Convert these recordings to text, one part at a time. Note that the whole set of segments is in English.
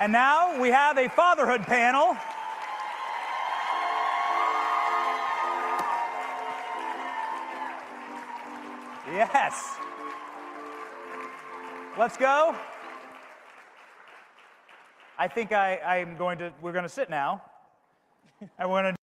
And now we have a fatherhood panel. Yes. Let's go. I think we're going to sit now. And we're going to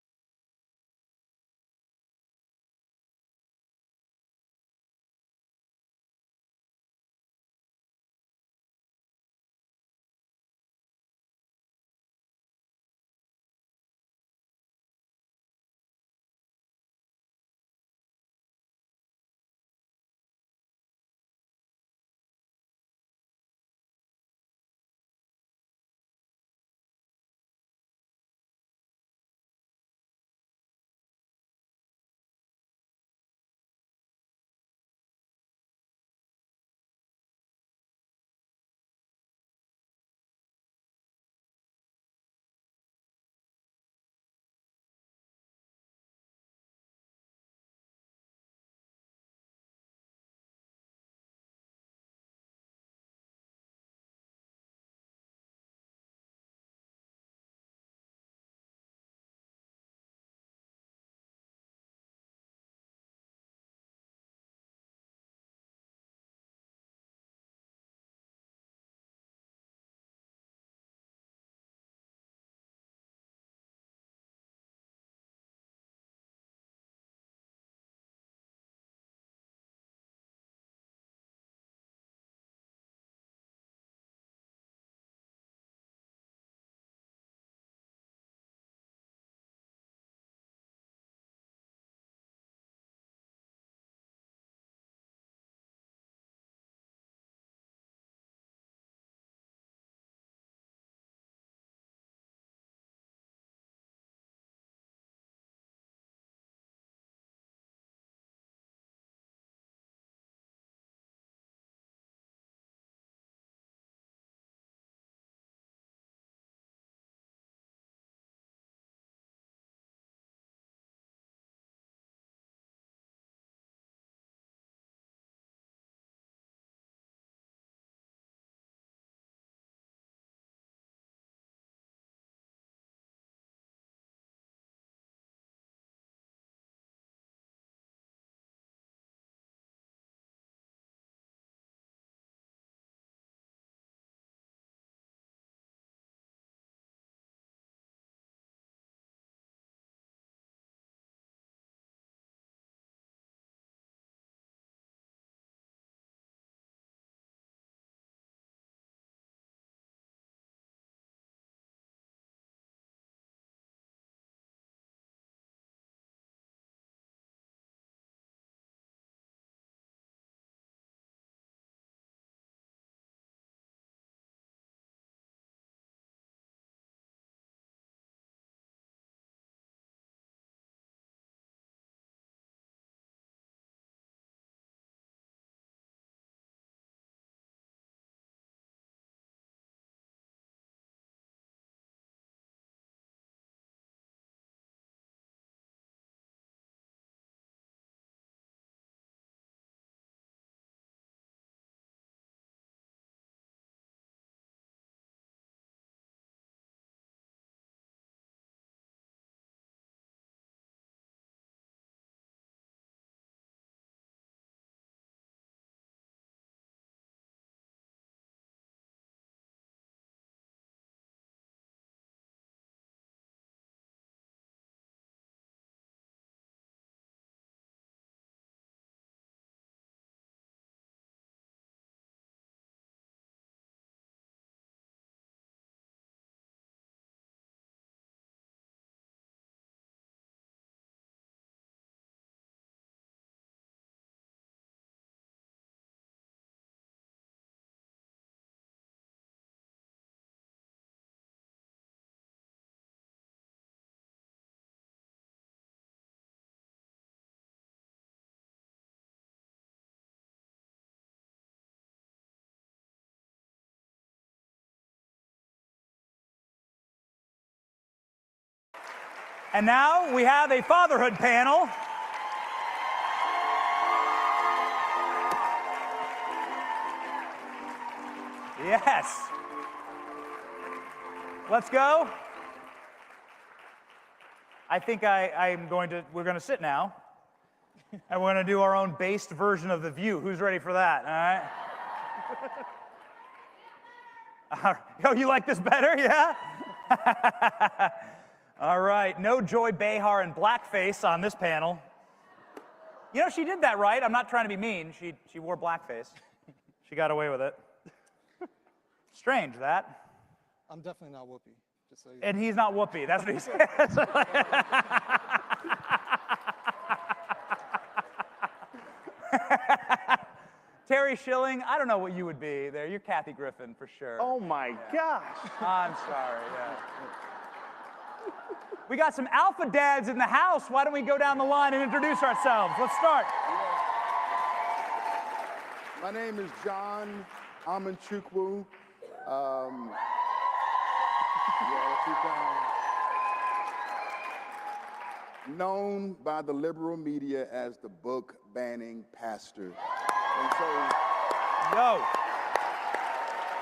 And now we have a fatherhood panel. Yes. Let's go. I think we're going to sit now. And we're going to do our own based version of The View. Who's ready for that, all right? Oh, you like this better, yeah? All right, no Joy Behar in blackface on this panel. You know, she did that right. I'm not trying to be mean. She wore blackface. She got away with it. Strange, that. I'm definitely not Whoopi, just so you know. And he's not Whoopi. That's what he says. Terry Schilling, I don't know what you would be there. You're Kathy Griffin for sure. Oh my gosh. I'm sorry, yeah. We got some alpha dads in the house. Why don't we go down the line and introduce ourselves? Let's start. My name is John Amanchukwu. Known by the liberal media as the book banning pastor. And so,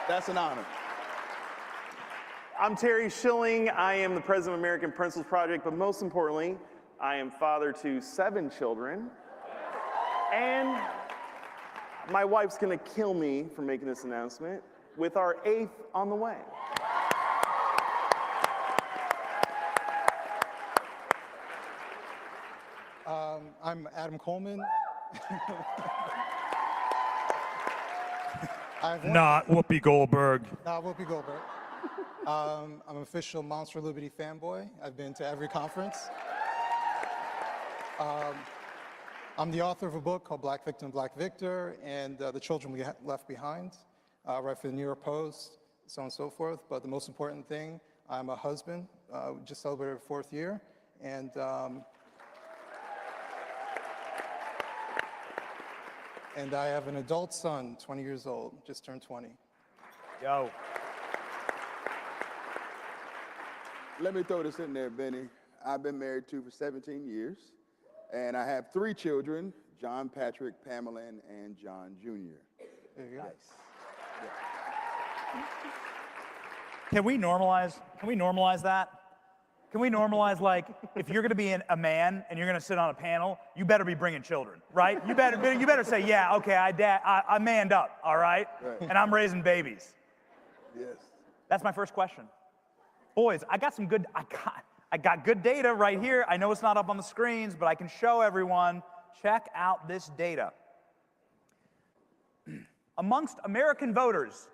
that's an honor. I'm Terry Schilling. I am the president of American Principles Project, but most importantly, I am father to 7 children. And my wife's gonna kill me for making this announcement, with our 8th on the way. I'm Adam Coleman. Not Whoopi Goldberg. Not Whoopi Goldberg. I'm an official Monster Liberty fanboy. I've been to every conference. I'm the author of a book called Black Victim, Black Victor, and The Children We Left Behind. Write for the New York Post, so on and so forth. But the most important thing, I'm a husband, just celebrated a 4th year, and I have an adult son, 20 years old, just turned 20. Yo. Let me throw this in there, Benny. I've been married to for 17 years, and I have 3 children, John, Patrick, Pamela, and John Jr. There you go. Nice. Can we normalize that? Can we normalize, like, if you're going to be a man and you're going to sit on a panel, you better be bringing children, right? You better say, yeah, okay, I manned up, all right? And I'm raising babies. Yes. That's my first question. Boys, I got good data right here. I know it's not up on the screens, but I can show everyone. Check out this data. Amongst American voters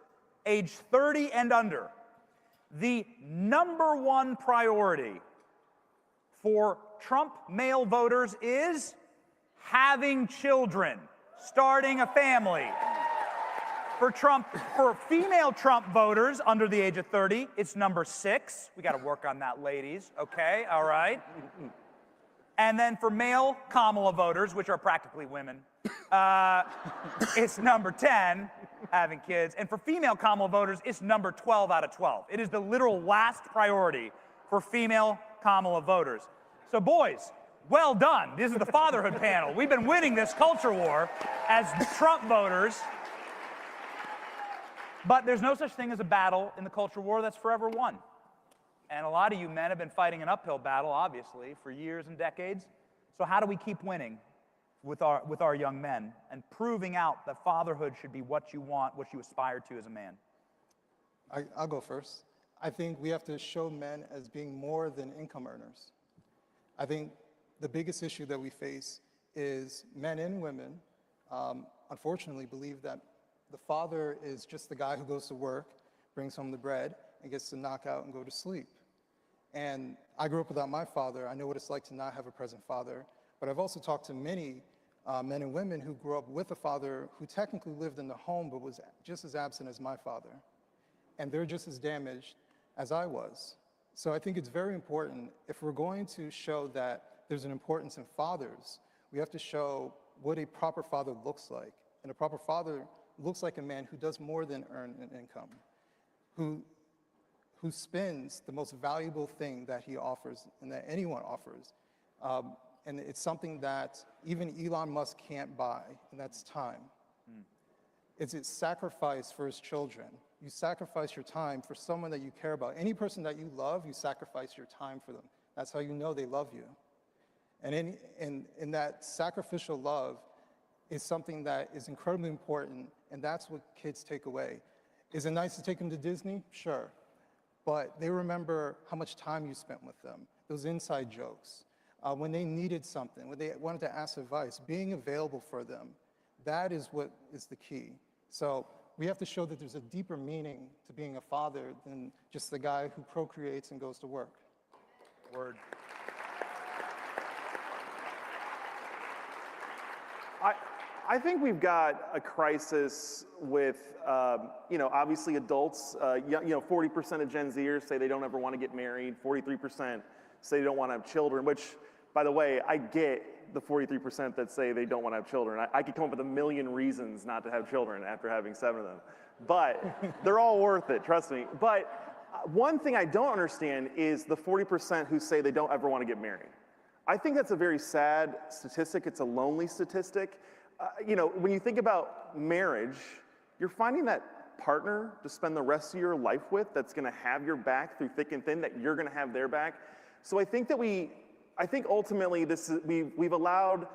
age 30 and under, the #1 priority for Trump male voters is having children, starting a family. For female Trump voters under the age of 30, it's #6. We got to work on that, ladies. Okay, all right. And then for male Kamala voters, which are practically women, it's #10, having kids. And for female Kamala voters, it's #12 out of 12. It is the literal last priority for female Kamala voters. So boys, well done. This is the fatherhood panel. We've been winning this culture war as Trump voters. But there's no such thing as a battle in the culture war that's forever won. And a lot of you men have been fighting an uphill battle, obviously, for years and decades. So how do we keep winning with our young men and proving out that fatherhood should be what you want, what you aspire to as a man? I'll go first. I think we have to show men as being more than income earners. I think the biggest issue that we face is men and women, unfortunately, believe that the father is just the guy who goes to work, brings home the bread, and gets to knock out and go to sleep. And I grew up without my father. I know what it's like to not have a present father. But I've also talked to many men and women who grew up with a father who technically lived in the home but was just as absent as my father. And they're just as damaged as I was. So I think it's very important, if we're going to show that there's an importance in fathers, we have to show what a proper father looks like. And a proper father looks like a man who does more than earn an income, who spends the most valuable thing that he offers and that anyone offers. And it's something that even Elon Musk can't buy, and that's time. It's its sacrifice for his children, you sacrifice your time for someone that you care about. Any person that you love, you sacrifice your time for them. That's how you know they love you. And in that sacrificial love is something that is incredibly important, and that's what kids take away. Is it nice to take them to Disney? Sure. But they remember how much time you spent with them, those inside jokes. When they needed something, when they wanted to ask advice, being available for them, that is what is the key. So we have to show that there's a deeper meaning to being a father than just the guy who procreates and goes to work. Word. I think we've got a crisis with, obviously adults. 40% of Gen Zers say they don't ever want to get married. 43% say they don't want to have children, which, by the way, I get the 43% that say they don't want to have children. I could come up with a million reasons not to have children after having 7 of them. But they're all worth it, trust me. But one thing I don't understand is the 40% who say they don't ever want to get married. I think that's a very sad statistic. It's a lonely statistic. When you think about marriage, you're finding that partner to spend the rest of your life with that's going to have your back through thick and thin, that you're going to have their back. So I think ultimately we've allowed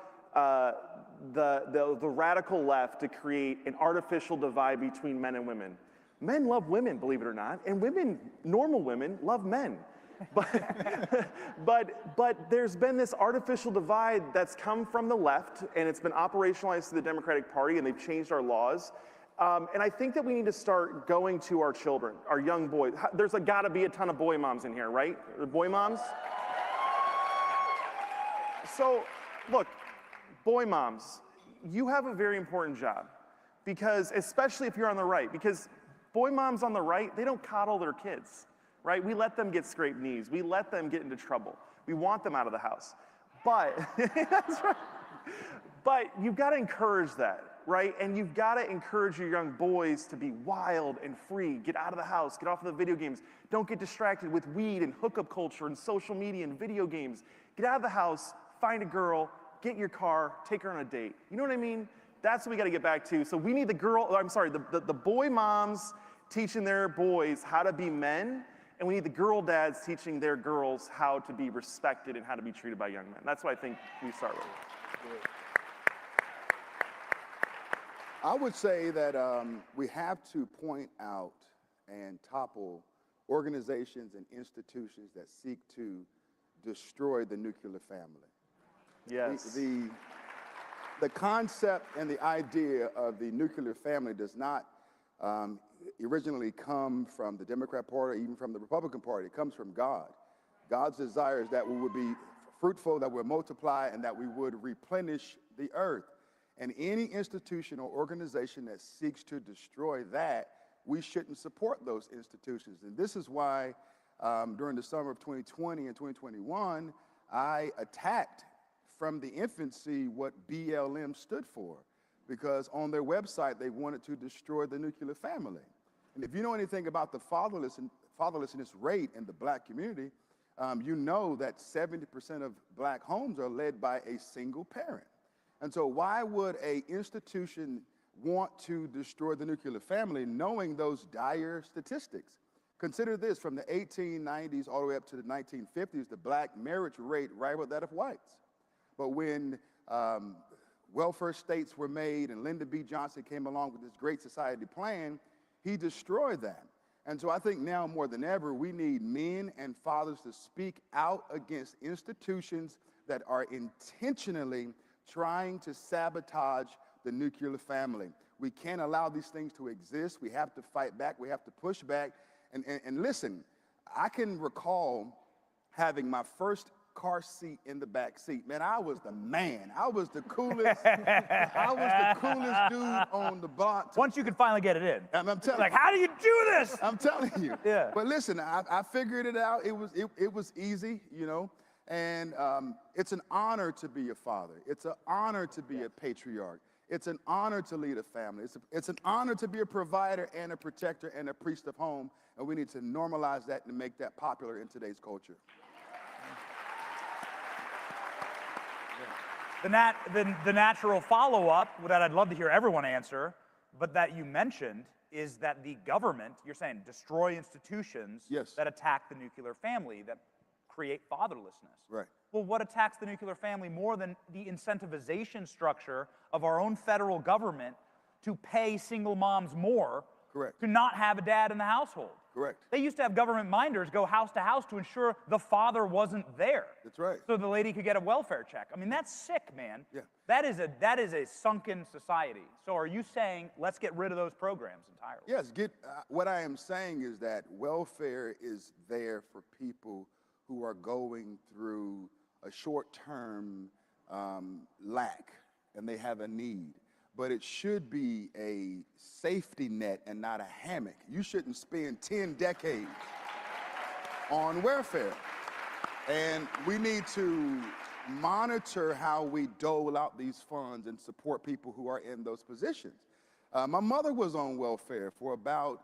the radical left to create an artificial divide between men and women. Men love women, believe it or not, and women, normal women, love men. But there's been this artificial divide that's come from the left, and it's been operationalized through the Democratic Party, and they've changed our laws. And I think that we need to start going to our children, our young boys. There's gotta be a ton of boy moms in here, right? Boy moms? So, look, boy moms, you have a very important job, because especially if you're on the right, because boy moms on the right, they don't coddle their kids. Right? We let them get scraped knees. We let them get into trouble. We want them out of the house. But, that's right. But you've got to encourage that, right? And you've got to encourage your young boys to be wild and free. Get out of the house. Get off of the video games. Don't get distracted with weed and hookup culture and social media and video games. Get out of the house, find a girl, get in your car, take her on a date. You know what I mean? That's what we got to get back to. So we need the boy moms teaching their boys how to be men, and we need the girl dads teaching their girls how to be respected and how to be treated by young men. That's what I think we start with. I would say that we have to point out and topple organizations and institutions that seek to destroy the nuclear family. Yes. The concept and the idea of the nuclear family does not originally come from the Democrat Party or even from the Republican Party. It comes from God. God's desire is that we would be fruitful, that we would multiply, and that we would replenish the earth. And any institution or organization that seeks to destroy that, we shouldn't support those institutions. And this is why during the summer of 2020 and 2021, I attacked from the infancy what BLM stood for, because on their website, they wanted to destroy the nuclear family. And if you know anything about the fatherlessness rate in the Black community, you know that 70% of Black homes are led by a single parent. And so why would an institution want to destroy the nuclear family knowing those dire statistics? Consider this, from the 1890s all the way up to the 1950s, the Black marriage rate rivaled that of whites. But when welfare states were made and Lyndon B. Johnson came along with this Great Society plan, he destroyed that. And so I think now more than ever, we need men and fathers to speak out against institutions that are intentionally trying to sabotage the nuclear family. We can't allow these things to exist. We have to fight back. We have to push back. And listen, I can recall having my first car seat in the back seat. Man, I was the man. I was the coolest. I was the coolest dude on the block. Once you could finally get it in. I'm telling like, how do you do this? I'm telling you. Yeah. But listen, I figured it out. It was easy, you know. And it's an honor to be a father. It's an honor to be a patriarch. It's an honor to lead a family. It's an honor to be a provider and a protector and a priest of home. And we need to normalize that and make that popular in today's culture. The natural follow-up that I'd love to hear everyone answer, but that you mentioned, is that the government, you're saying, destroy institutions Yes. that attack the nuclear family, that create fatherlessness. Right. Well, what attacks the nuclear family more than the incentivization structure of our own federal government to pay single moms more Correct. to not have a dad in the household? Correct. They used to have government minders go house to house to ensure the father wasn't there. That's right. So the lady could get a welfare check. I mean, that's sick, man. Yeah. That is a sunken society. So are you saying let's get rid of those programs entirely? Yes, what I am saying is that welfare is there for people who are going through a short-term lack and they have a need. But it should be a safety net and not a hammock. You shouldn't spend 10 decades on welfare. And we need to monitor how we dole out these funds and support people who are in those positions. My mother was on welfare for about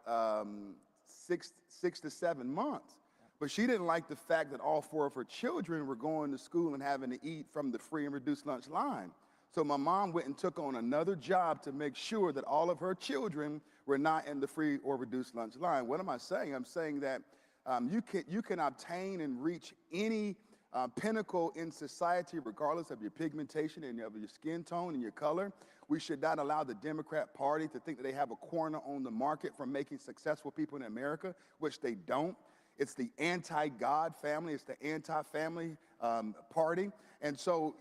6 to 7 months, but she didn't like the fact that all 4 of her children were going to school and having to eat from the free and reduced lunch line. So my mom went and took on another job to make sure that all of her children were not in the free or reduced lunch line. What am I saying? I'm saying that you can obtain and reach any pinnacle in society regardless of your pigmentation and of your skin tone and your color. We should not allow the Democrat Party to think that they have a corner on the market for making successful people in America, which they don't. It's the anti-God family. It's the anti-family party. And so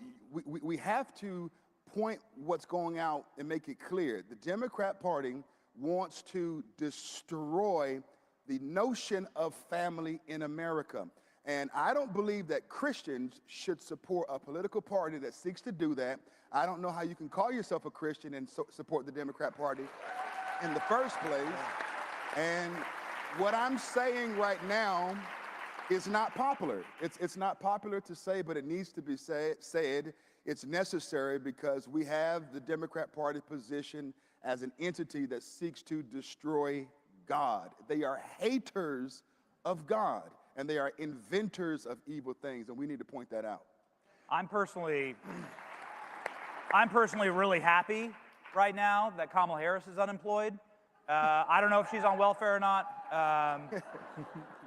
we have to point what's going out and make it clear. The Democrat Party wants to destroy the notion of family in America. And I don't believe that Christians should support a political party that seeks to do that. I don't know how you can call yourself a Christian and support the Democrat Party in the first place. And what I'm saying right now is not popular. It's not popular to say, but it needs to be said. It's necessary because we have the Democrat Party position as an entity that seeks to destroy God. They are haters of God, and they are inventors of evil things, and we need to point that out. I'm personally really happy right now that Kamala Harris is unemployed. I don't know if she's on welfare or not,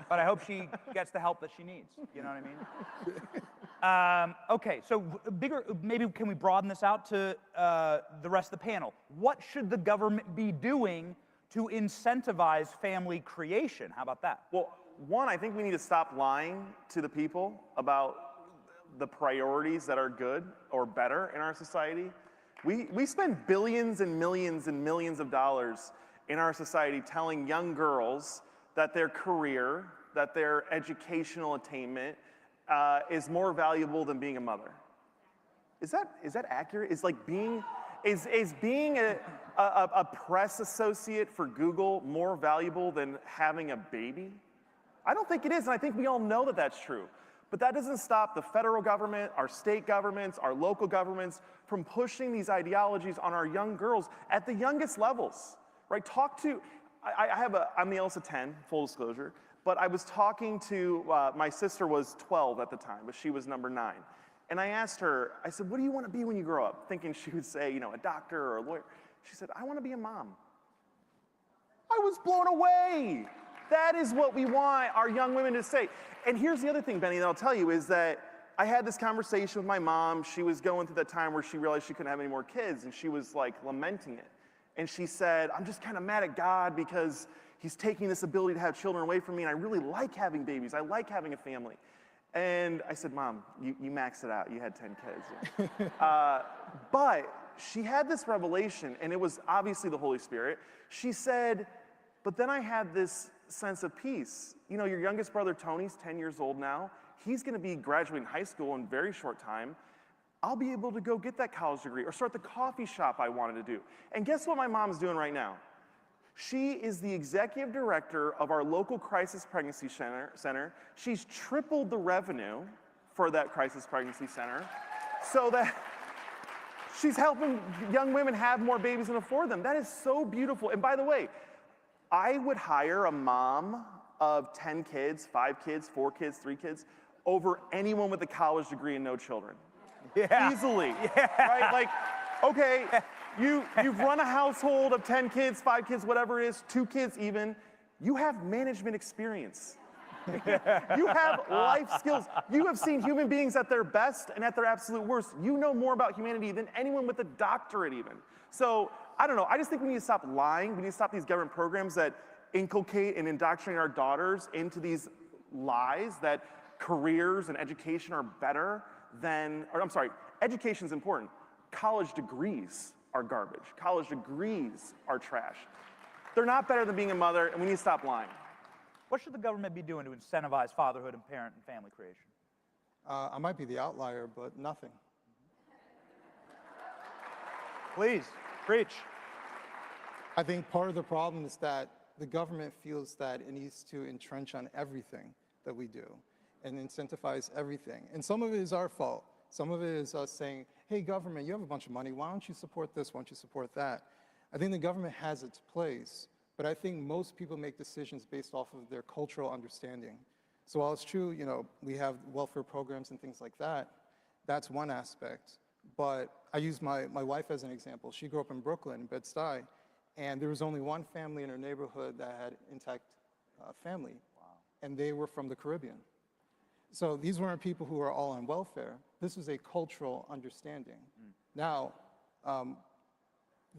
but I hope she gets the help that she needs. You know what I mean? Okay, so maybe can we broaden this out to the rest of the panel? What should the government be doing to incentivize family creation? How about that? Well, one, I think we need to stop lying to the people about the priorities that are good or better in our society. We spend billions and millions of dollars in our society telling young girls that their career, that their educational attainment is more valuable than being a mother. Is that accurate? Is being a press associate for Google more valuable than having a baby? I don't think it is, and I think we all know that that's true. But that doesn't stop the federal government, our state governments, our local governments from pushing these ideologies on our young girls at the youngest levels, right? I'm the eldest of 10, full disclosure, but I was talking to, my sister was 12 at the time, but she was number 9. And I asked her, I said, what do you want to be when you grow up? Thinking she would say, a doctor or a lawyer. She said, I want to be a mom. I was blown away. That is what we want our young women to say. And here's the other thing, Benny, that I'll tell you is that I had this conversation with my mom. She was going through that time where she realized she couldn't have any more kids, and she was lamenting it. And she said, I'm just kind of mad at God because he's taking this ability to have children away from me, and I really like having babies. I like having a family. And I said, Mom, you maxed it out. You had 10 kids. But she had this revelation, and it was obviously the Holy Spirit. She said, but then I had this sense of peace. Your youngest brother, Tony's 10 years old now. He's going to be graduating high school in a very short time. I'll be able to go get that college degree or start the coffee shop I wanted to do. And guess what my mom's doing right now? She is the executive director of our local crisis pregnancy center. She's tripled the revenue for that crisis pregnancy center so that she's helping young women have more babies and afford them. That is so beautiful. And by the way, I would hire a mom of 10 kids, 5 kids, 4 kids, 3 kids, over anyone with a college degree and no children. Yeah. Easily. Yeah. Right? Okay, You've run a household of 10 kids, 5 kids, whatever it is, 2 kids even. You have management experience. You have life skills. You have seen human beings at their best and at their absolute worst. You know more about humanity than anyone with a doctorate even. So, I don't know, I just think we need to stop lying. We need to stop these government programs that inculcate and indoctrinate our daughters into these lies that careers and education are better than, or I'm sorry, education's important. College degrees are garbage. College degrees are trash. They're not better than being a mother, and we need to stop lying. What should the government be doing to incentivize fatherhood and parent and family creation? I might be the outlier, but nothing. Please, preach. I think part of the problem is that the government feels that it needs to entrench on everything that we do and incentivize everything. And some of it is our fault. Some of it is us saying, hey, government, you have a bunch of money. Why don't you support this? Why don't you support that? I think the government has its place, but I think most people make decisions based off of their cultural understanding. So while it's true, you know, we have welfare programs and things like that, that's one aspect. But I use my wife as an example. She grew up in Brooklyn, Bed-Stuy, and there was only one family in her neighborhood that had intact family, and they were from the Caribbean. So these weren't people who were all on welfare. This was a cultural understanding. Now,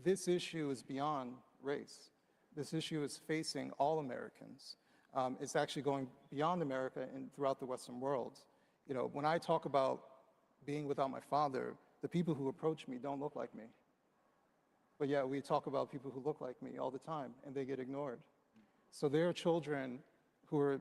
this issue is beyond race. This issue is facing all Americans. It's actually going beyond America and throughout the Western world. You know, when I talk about being without my father, the people who approach me don't look like me. But yet we talk about people who look like me all the time, and they get ignored. So there are children who are,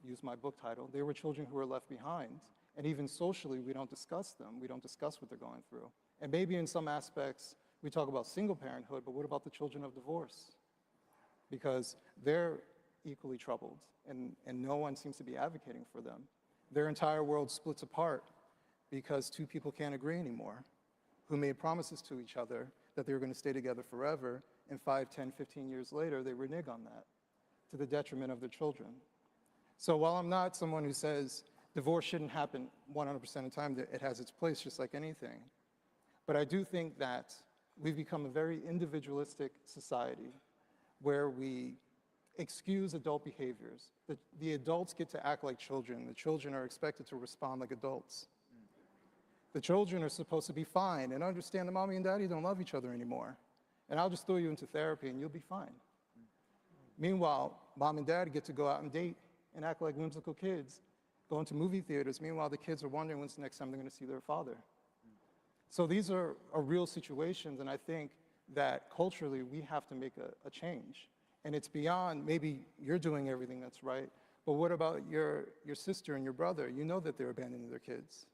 use my book title, there were children who were left behind. And even socially, we don't discuss them. We don't discuss what they're going through. And maybe in some aspects, we talk about single parenthood, but what about the children of divorce? Because they're equally troubled, and no one seems to be advocating for them. Their entire world splits apart because two people can't agree anymore, who made promises to each other that they were going to stay together forever, and 5, 10, 15 years later, they renege on that to the detriment of their children. So while I'm not someone who says divorce shouldn't happen 100% of the time, it has its place just like anything, but I do think that we've become a very individualistic society where we excuse adult behaviors. The adults get to act like children. The children are expected to respond like adults. The children are supposed to be fine and understand that mommy and daddy don't love each other anymore. And I'll just throw you into therapy and you'll be fine. Meanwhile, mom and dad get to go out and date and act like whimsical kids, go into movie theaters. Meanwhile, the kids are wondering when's the next time they're going to see their father. So these are real situations, and I think that culturally we have to make a change. And it's beyond maybe you're doing everything that's right, but what about your sister and your brother? You know that they're abandoning their kids,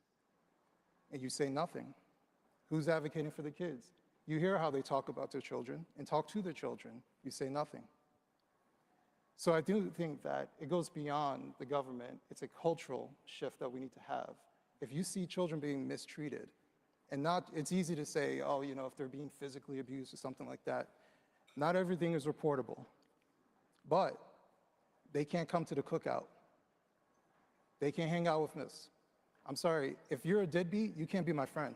and you say nothing. Who's advocating for the kids? You hear how they talk about their children and talk to their children. You say nothing. So I do think that it goes beyond the government. It's a cultural shift that we need to have. If you see children being mistreated, and it's easy to say, oh, you know, if they're being physically abused or something like that. Not everything is reportable, but they can't come to the cookout. They can't hang out with us. I'm sorry, if you're a deadbeat, you can't be my friend.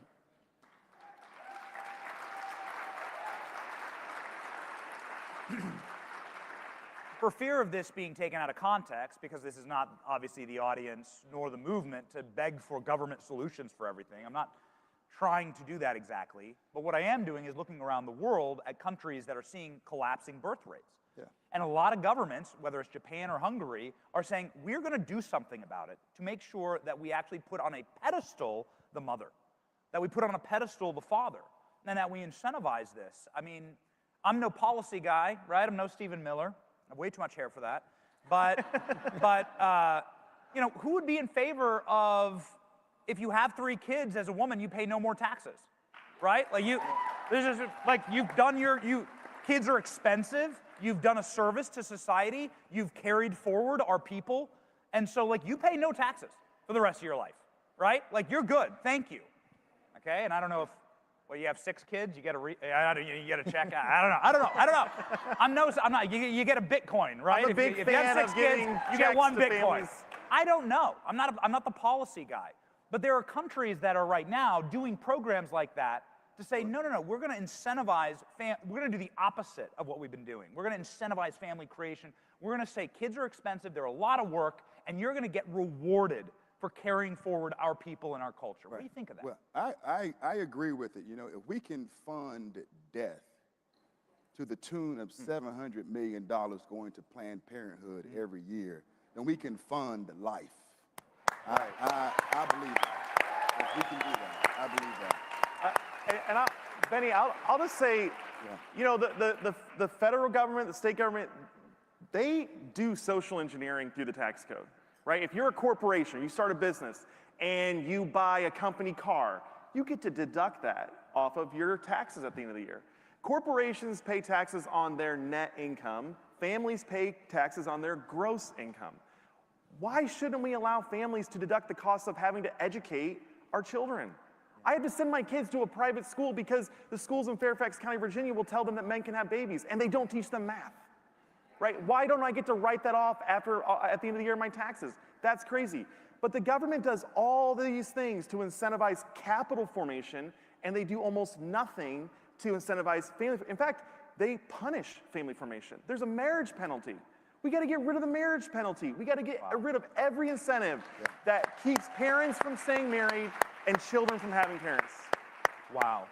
For fear of this being taken out of context, because this is not obviously the audience nor the movement to beg for government solutions for everything, I'm not trying to do that exactly, but what I am doing is looking around the world at countries that are seeing collapsing birth rates. Yeah. And a lot of governments, whether it's Japan or Hungary, are saying, we're going to do something about it to make sure that we actually put on a pedestal the mother, that we put on a pedestal the father, and that we incentivize this. I mean, I'm no policy guy, right? I'm no Stephen Miller. I have way too much hair for that. But, you know, who would be in favor of, if you have 3 kids as a woman, you pay no more taxes, right? Like this is like you've done kids are expensive. You've done a service to society. You've carried forward our people. And so like you pay no taxes for the rest of your life, right? Like you're good, thank you. Okay, and I don't know if, well, you have 6 kids, you get a check. I don't know. I'm not, you get a Bitcoin, right? I'm a big if you have fan 6 of kids, getting you get 1 checks to Bitcoin. families. I don't know. I'm not the policy guy. But there are countries that are right now doing programs like that to say, no, no, no, we're going to incentivize, we're going to do the opposite of what we've been doing. We're going to incentivize family creation. We're going to say kids are expensive, they're a lot of work, and you're going to get rewarded for carrying forward our people and our culture. What do you think of that? Well, I agree with it. You know, if we can fund death to the tune of $700 million going to Planned Parenthood every year, then we can fund life. I believe that. If we can do that, I believe that. Benny, I'll just say, you know, the federal government, the state government, they do social engineering through the tax code, right? If you're a corporation, you start a business, and you buy a company car, you get to deduct that off of your taxes at the end of the year. Corporations pay taxes on their net income. Families pay taxes on their gross income. Why shouldn't we allow families to deduct the cost of having to educate our children? I had to send my kids to a private school because the schools in Fairfax County, Virginia will tell them that men can have babies, and they don't teach them math, right? Why don't I get to write that off at the end of the year in my taxes? That's crazy. But the government does all these things to incentivize capital formation, and they do almost nothing to incentivize family. In fact, they punish family formation. There's a marriage penalty. We got to get rid of the marriage penalty. We got to get rid of every incentive that keeps parents from staying married and children from having parents. Wow.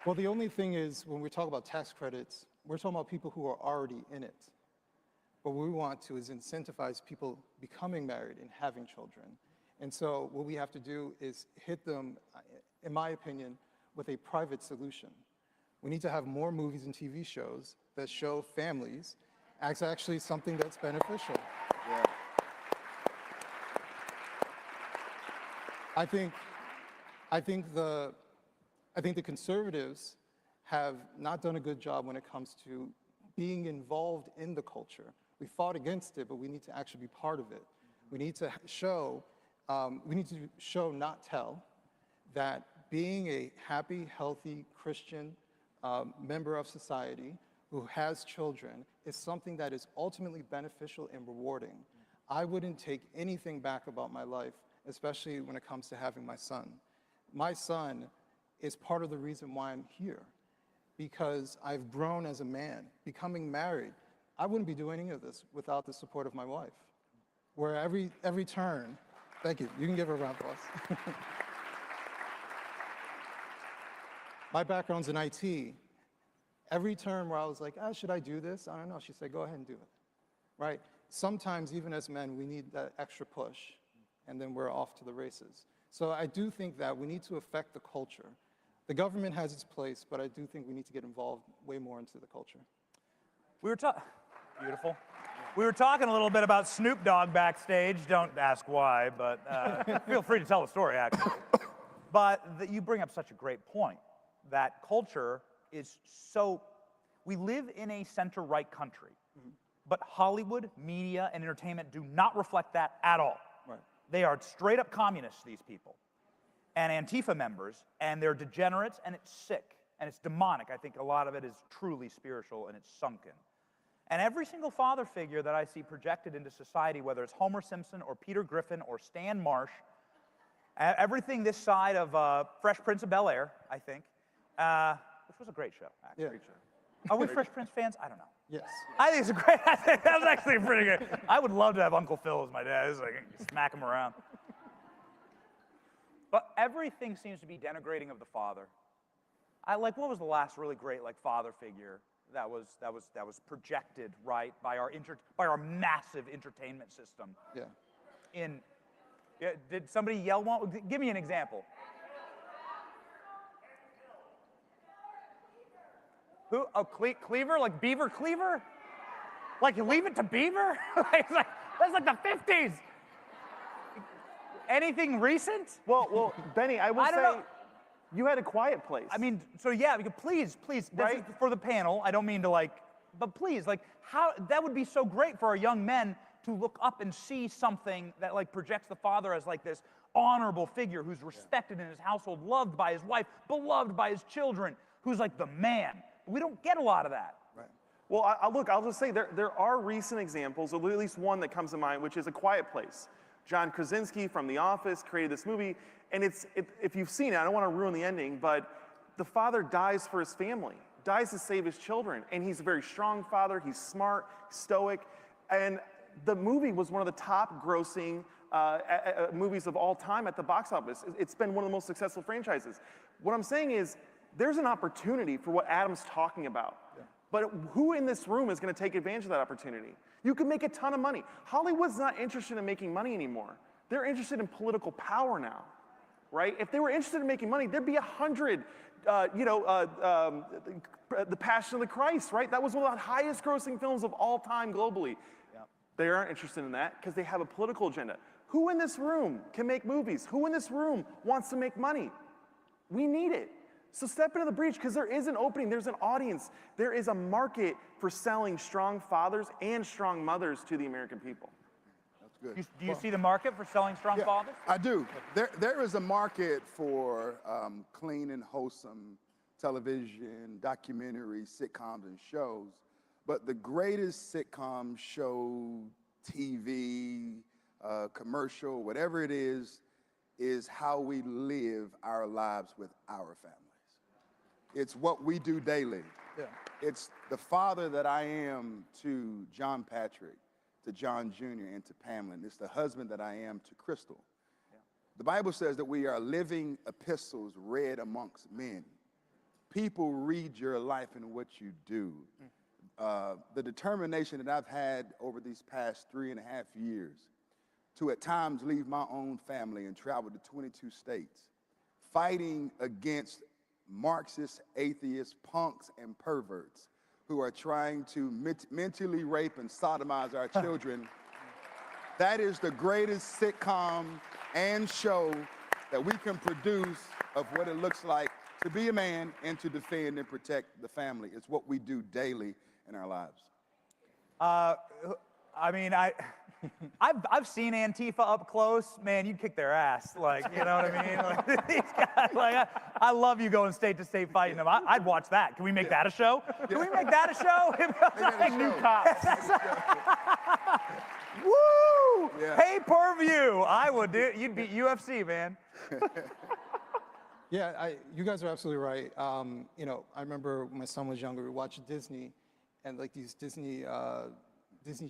Well, the only thing is, when we talk about tax credits, we're talking about people who are already in it. What we want to is incentivize people becoming married and having children. And so what we have to do is hit them, in my opinion, with a private solution. We need to have more movies and TV shows that show families as actually something that's beneficial. Yeah. I think the conservatives have not done a good job when it comes to being involved in the culture. We fought against it, but we need to actually be part of it. We need to show, not tell, that being a happy, healthy Christian member of society who has children is something that is ultimately beneficial and rewarding. I wouldn't take anything back about my life, especially when it comes to having my son. My son is part of the reason why I'm here, because I've grown as a man. Becoming married, I wouldn't be doing any of this without the support of my wife. Where every turn, thank you, you can give her a round of applause. My background's in IT. Every term where I was like, should I do this? I don't know. She said, go ahead and do it, right? Sometimes, even as men, we need that extra push, and then we're off to the races. So I do think that we need to affect the culture. The government has its place, but I do think we need to get involved way more into the culture. Beautiful. We were talking a little bit about Snoop Dogg backstage. Don't ask why, but feel free to tell the story, actually. But you bring up such a great point, that culture is so, we live in a center-right country, but Hollywood, media, and entertainment do not reflect that at all. Right. They are straight-up communists, these people, and Antifa members, and they're degenerates, and it's sick, and it's demonic. I think a lot of it is truly spiritual, and it's sunken. And every single father figure that I see projected into society, whether it's Homer Simpson or Peter Griffin or Stan Marsh, everything this side of Fresh Prince of Bel-Air, I think, which was a great show, actually. Yeah. Great show. Are we Fresh Prince fans? I don't know. Yes. I think it's a great, I think that was actually pretty good. I would love to have Uncle Phil as my dad. It's like, smack him around. But everything seems to be denigrating of the father. What was the last really great father figure that was projected, right, by our massive entertainment system? Yeah. Did somebody yell one? Give me an example. Who? Oh, Cleaver? Like Beaver Cleaver? Like you leave it to Beaver? That's like the 50s. Anything recent? Well, Benny, I will I don't say, know. you had A Quiet Place. I mean, so yeah, please, this Right? is for the panel. I don't mean to but please, how, that would be so great for our young men to look up and see something that projects the father as this honorable figure who's respected in his household, loved by his wife, beloved by his children, who's the man. We don't get a lot of that. Right. Well, I'll just say there are recent examples, or at least one that comes to mind, which is A Quiet Place. John Krasinski from The Office created this movie, and if you've seen it, I don't want to ruin the ending, but the father dies for his family, dies to save his children. And he's a very strong father. He's smart, stoic. And the movie was one of the top grossing movies of all time at the box office. It's been one of the most successful franchises. What I'm saying is, there's an opportunity for what Adam's talking about. Yeah. But who in this room is going to take advantage of that opportunity? You can make a ton of money. Hollywood's not interested in making money anymore. They're interested in political power now, right? If they were interested in making money, there'd be 100, The Passion of the Christ, right? That was one of the highest grossing films of all time globally. Yep. They aren't interested in that because they have a political agenda. Who in this room can make movies? Who in this room wants to make money? We need it. So step into the breach because there is an opening, there's an audience. There is a market for selling strong fathers and strong mothers to the American people. That's good. Do you see the market for selling strong fathers? I do. There is a market for clean and wholesome television, documentaries, sitcoms, and shows. But the greatest sitcom, show, TV, commercial, whatever it is how we live our lives with our families. It's what we do daily. Yeah. It's the father that I am to John Patrick, to John Jr., and to Pamela. And it's the husband that I am to Crystal. Yeah. The Bible says that we are living epistles read amongst men. People read your life and what you do. The determination that I've had over these past 3.5 years to at times leave my own family and travel to 22 states, fighting against Marxist, atheists, punks, and perverts who are trying to mentally rape and sodomize our children. That is the greatest sitcom and show that we can produce of what it looks like to be a man and to defend and protect the family. It's what we do daily in our lives. I mean, I've seen Antifa up close. Man, you'd kick their ass. Like, you know what I mean? Like, these guys, like, I love you going state to state fighting them. I'd watch that. Can we make that a show? Can we make that a show? Like new cops. Woo! Yeah. Pay-per-view. I would do it. You'd beat UFC, man. Yeah, you guys are absolutely right. I remember when my son was younger, we watched Disney and like these Disney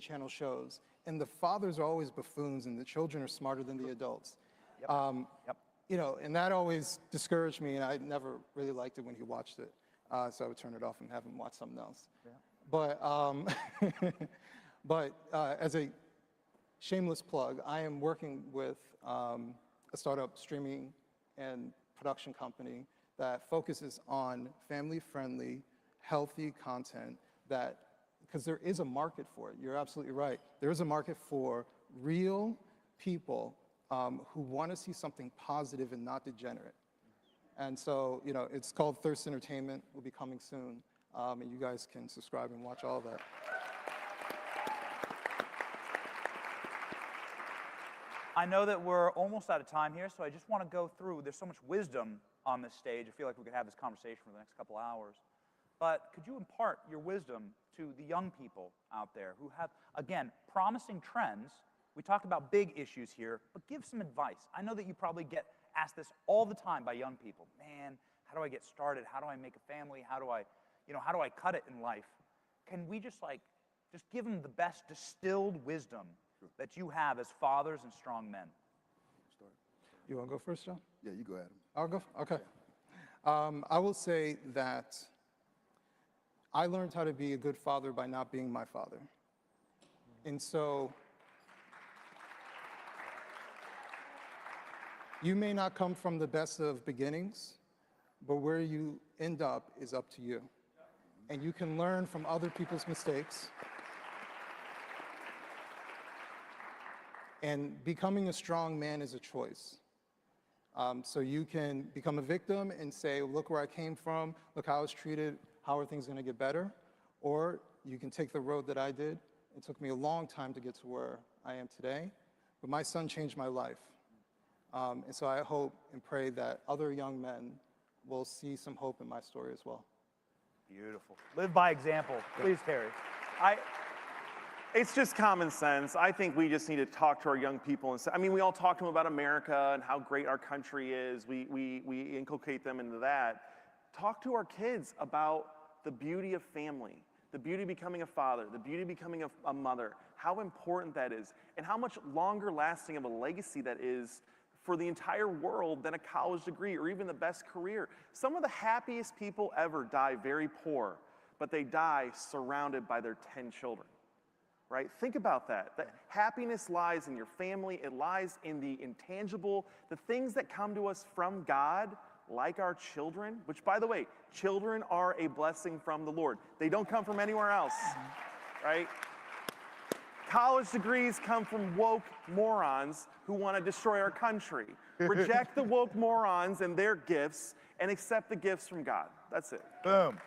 Channel shows, and the fathers are always buffoons and the children are smarter than the adults. Yep. And that always discouraged me, and I never really liked it when he watched it. So I would turn it off and have him watch something else. Yeah. But as a shameless plug, I am working with a startup streaming and production company that focuses on family-friendly, healthy content because there is a market for it. You're absolutely right. There is a market for real people who want to see something positive and not degenerate. And so, it's called Thirst Entertainment. Will be coming soon. And you guys can subscribe and watch all of that. I know that we're almost out of time here, so I just want to go through. There's so much wisdom on this stage. I feel like we could have this conversation for the next couple hours. But could you impart your wisdom to the young people out there who have, again, promising trends? We talked about big issues here, but give some advice. I know that you probably get asked this all the time by young people. Man, how do I get started? How do I make a family? How do I cut it in life? Can we just give them the best distilled wisdom that you have as fathers and strong men? You want to go first, John? Yeah, you go ahead. I'll go? Okay. I will say that I learned how to be a good father by not being my father. And so you may not come from the best of beginnings, but where you end up is up to you. And you can learn from other people's mistakes. And becoming a strong man is a choice. So you can become a victim and say, look where I came from, look how I was treated, how are things going to get better? Or you can take the road that I did. It took me a long time to get to where I am today, but my son changed my life. And so I hope and pray that other young men will see some hope in my story as well. Beautiful. Live by example. Please, Terry. It's just common sense. I think we just need to talk to our young people and say, we all talk to them about America and how great our country is. We inculcate them into that. Talk to our kids about the beauty of family, the beauty of becoming a father, the beauty of becoming a mother, how important that is, and how much longer lasting of a legacy that is for the entire world than a college degree or even the best career. Some of the happiest people ever die very poor, but they die surrounded by their 10 children, right? Think about that. That happiness lies in your family. It lies in the intangible, the things that come to us from God, like our children, which, by the way, children are a blessing from the Lord. They don't come from anywhere else, right? College degrees come from woke morons who want to destroy our country. Reject the woke morons and their gifts and accept the gifts from God. That's it. Boom.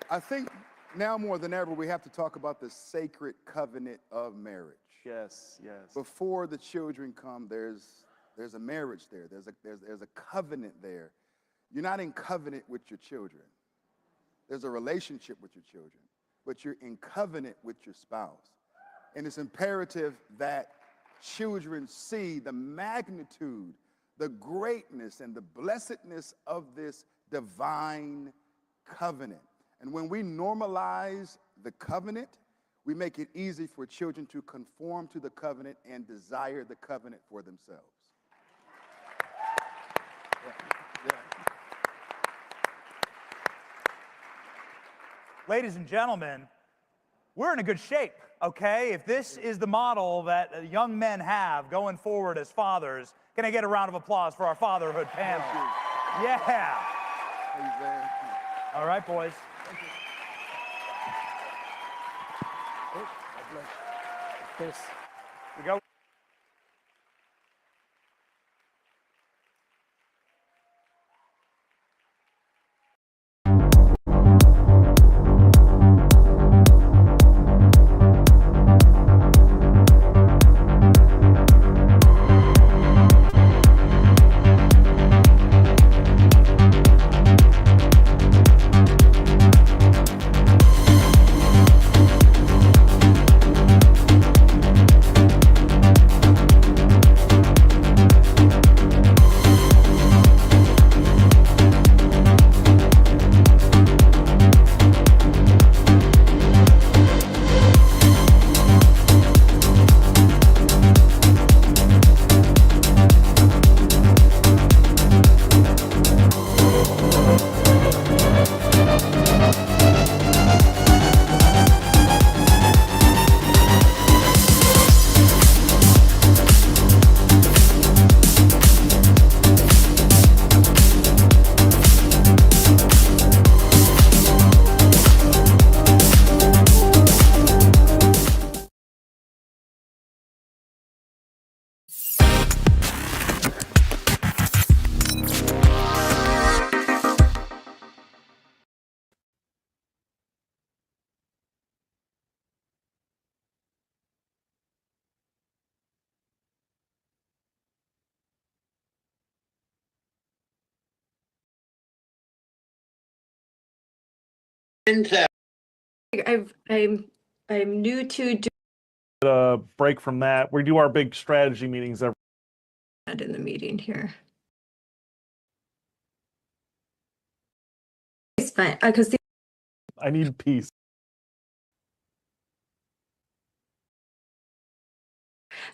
I think now more than ever, we have to talk about the sacred covenant of marriage. Yes, yes. Before the children come, there's a marriage there. There's a covenant there. You're not in covenant with your children. There's a relationship with your children, but you're in covenant with your spouse. And it's imperative that children see the magnitude, the greatness, and the blessedness of this divine covenant. And when we normalize the covenant, we make it easy for children to conform to the covenant and desire the covenant for themselves. Ladies and gentlemen, we're in a good shape, okay? If this is the model that young men have going forward as fathers, can I get a round of applause for our fatherhood panel? Yeah. All right, boys. Chris. We go. I'm new to break from that. We do our big strategy meetings every in the meeting here. It's fine because I need peace.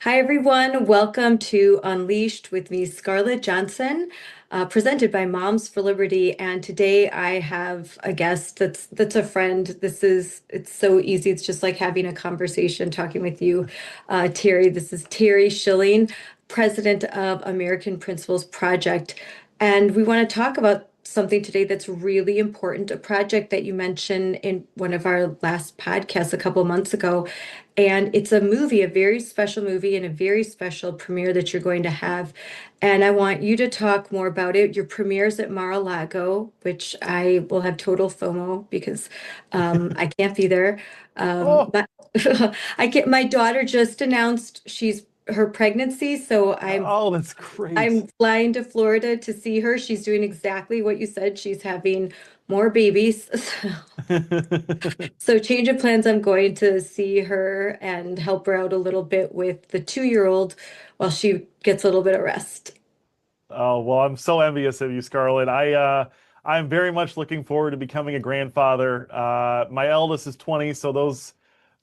Hi everyone, welcome to Unleashed with me, Scarlett Johnson, presented by Moms for Liberty. And today I have a guest that's a friend. It's so easy. It's just like having a conversation, talking with you, Terry. This is Terry Schilling, president of American Principles Project. And we want to talk about something today that's really important, a project that you mentioned in one of our last podcasts a couple months ago. And it's a movie, a very special movie and a very special premiere that you're going to have. And I want you to talk more about it. Your premiere's at Mar-a-Lago, which I will have total FOMO because I can't be there. But my daughter just announced her pregnancy, so That's great. I'm flying to Florida to see her. She's doing exactly what you said. She's having more babies. So change of plans, I'm going to see her and help her out a little bit with the 2-year-old while she gets a little bit of rest. Oh, well, I'm so envious of you, Scarlett. I'm very much looking forward to becoming a grandfather. My eldest is 20, so those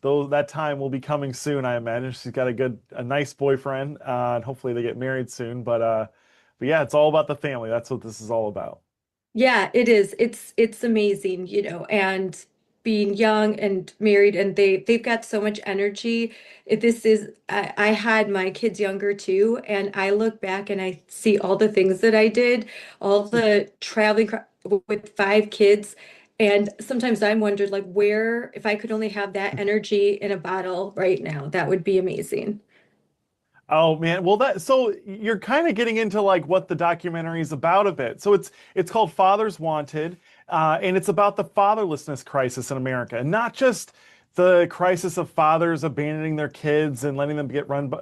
that time will be coming soon, I imagine. She's got a nice boyfriend, and hopefully they get married soon. But yeah, it's all about the family. That's what this is all about. Yeah, it is. It's amazing, and being young and married, and they've got so much energy. I had my kids younger too, and I look back and I see all the things that I did, all the traveling with 5 kids, and sometimes I'm wondered like where if I could only have that energy in a bottle right now, that would be amazing. Oh man, well that so you're kind of getting into like what the documentary is about a bit. So it's called Fathers Wanted, and it's about the fatherlessness crisis in America, and not just the crisis of fathers abandoning their kids and letting them get run by,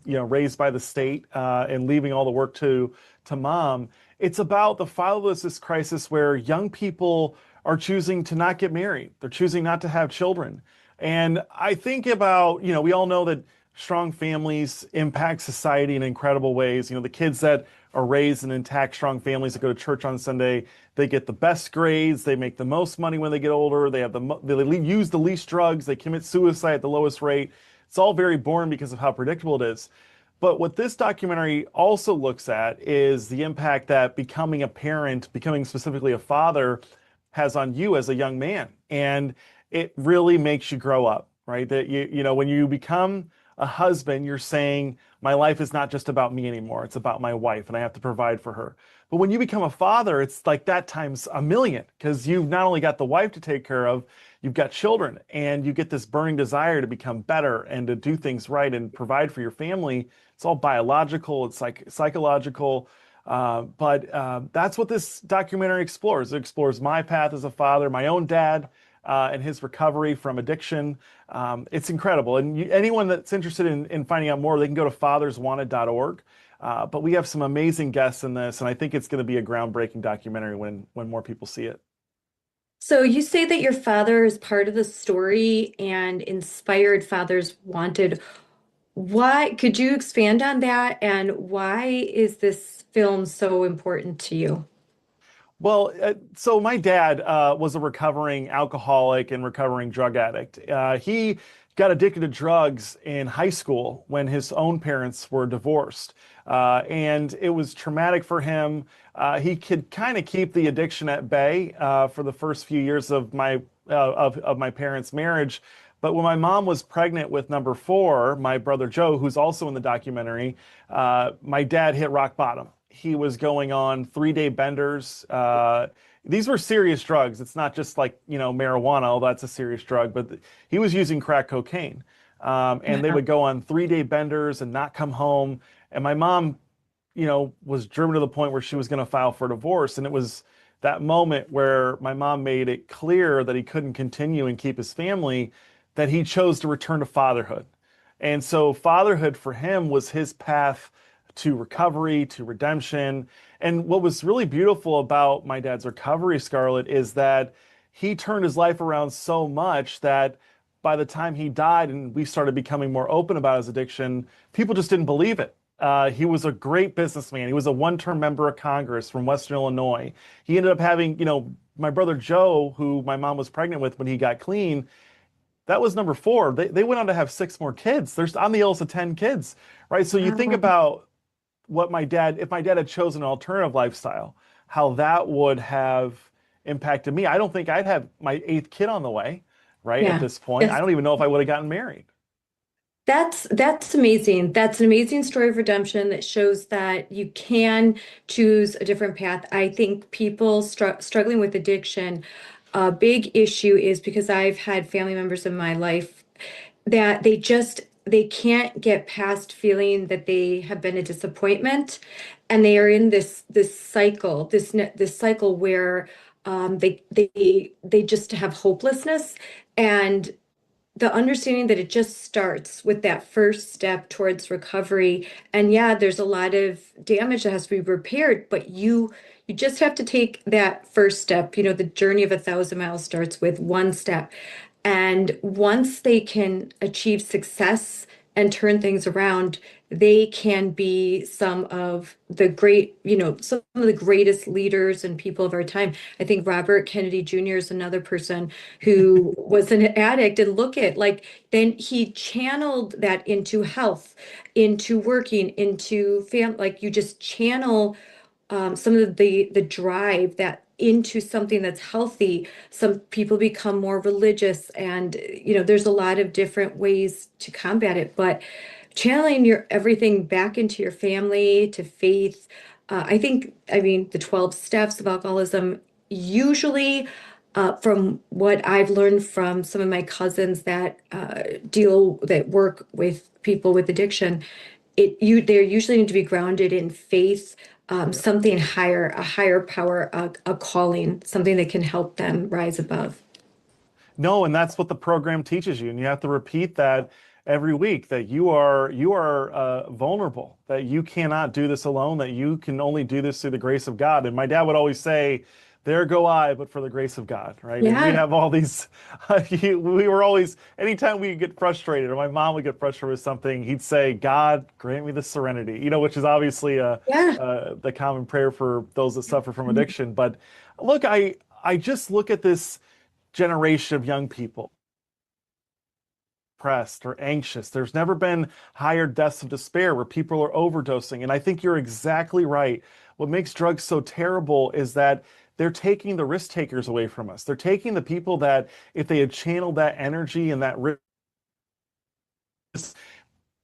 raised by the state, and leaving all the work to mom. It's about the fatherlessness crisis where young people are choosing to not get married. They're choosing not to have children. And I think about, we all know that strong families impact society in incredible ways. The kids that are raised in intact, strong families that go to church on Sunday, they get the best grades, they make the most money when they get older, they use the least drugs, they commit suicide at the lowest rate. It's all very boring because of how predictable it is. But what this documentary also looks at is the impact that becoming a parent, becoming specifically a father, has on you as a young man. And it really makes you grow up, right? That when you become a husband, you're saying, my life is not just about me anymore. It's about my wife, and I have to provide for her. But when you become a father, it's like that times a million, because you've not only got the wife to take care of, you've got children, and you get this burning desire to become better and to do things right and provide for your family. It's all biological, it's like psychological. But that's what this documentary explores. It explores my path as a father, my own dad, and his recovery from addiction. It's incredible. And anyone that's interested in finding out more, they can go to fatherswanted.org. But we have some amazing guests in this, and I think it's going to be a groundbreaking documentary when more people see it. So you say that your father is part of the story and inspired Fathers Wanted. Why could you expand on that, and why is this film so important to you? Well, so my dad was a recovering alcoholic and recovering drug addict. He got addicted to drugs in high school when his own parents were divorced. And it was traumatic for him. He could kind of keep the addiction at bay for the first few years of my parents' marriage. But when my mom was pregnant with number 4, my brother Joe, who's also in the documentary, my dad hit rock bottom. He was going on 3-day benders. These were serious drugs. It's not just like, marijuana, although that's a serious drug, but he was using crack cocaine. And they would go on 3-day benders and not come home. And my mom, was driven to the point where she was going to file for divorce. And it was that moment where my mom made it clear that he couldn't continue and keep his family, that he chose to return to fatherhood. And so fatherhood for him was his path to recovery, to redemption. And what was really beautiful about my dad's recovery, Scarlett, is that he turned his life around so much that by the time he died and we started becoming more open about his addiction, people just didn't believe it. He was a great businessman. He was a one-term member of Congress from Western Illinois. He ended up having, my brother Joe, who my mom was pregnant with when he got clean, that was number 4. They went on to have 6 more kids. I'm the eldest of 10 kids, right? So you think about if my dad had chosen an alternative lifestyle, how that would have impacted me. I don't think I'd have my 8th kid on the way, right? At Yeah. this point, I don't even know if I would have gotten married. That's amazing. That's an amazing story of redemption that shows that you can choose a different path. I think people struggling with addiction, a big issue is because I've had family members in my life that they can't get past feeling that they have been a disappointment, and they are in this cycle where they just have hopelessness, and the understanding that it just starts with that first step towards recovery. And yeah, there's a lot of damage that has to be repaired, but you just have to take that first step. The journey of 1,000 miles starts with one step. And once they can achieve success and turn things around, they can be some of the some of the greatest leaders and people of our time. I think Robert Kennedy Jr. is another person who was an addict, and look at like then he channeled that into health, into working, into like you just channel some of the drive that into something that's healthy. Some people become more religious, and there's a lot of different ways to combat it, but channeling your everything back into your family to faith. I mean, the 12 steps of alcoholism usually, from what I've learned from some of my cousins that that work with people with addiction, they usually need to be grounded in faith, something higher, a higher power, a calling, something that can help them rise above. No, and that's what the program teaches you, and you have to repeat that every week, that you are vulnerable, that you cannot do this alone, that you can only do this through the grace of God. And my dad would always say, "There go I, but for the grace of God," right? And we'd Yeah. have all these. We were always, anytime we get frustrated, or my mom would get frustrated with something, he'd say, "God, grant me the serenity," which is obviously Yeah. the common prayer for those that suffer from addiction. But look, I just look at this generation of young people depressed or anxious. There's never been higher deaths of despair where people are overdosing. And I think you're exactly right. What makes drugs so terrible is that they're taking the risk takers away from us. They're taking the people that, if they had channeled that energy and that risk,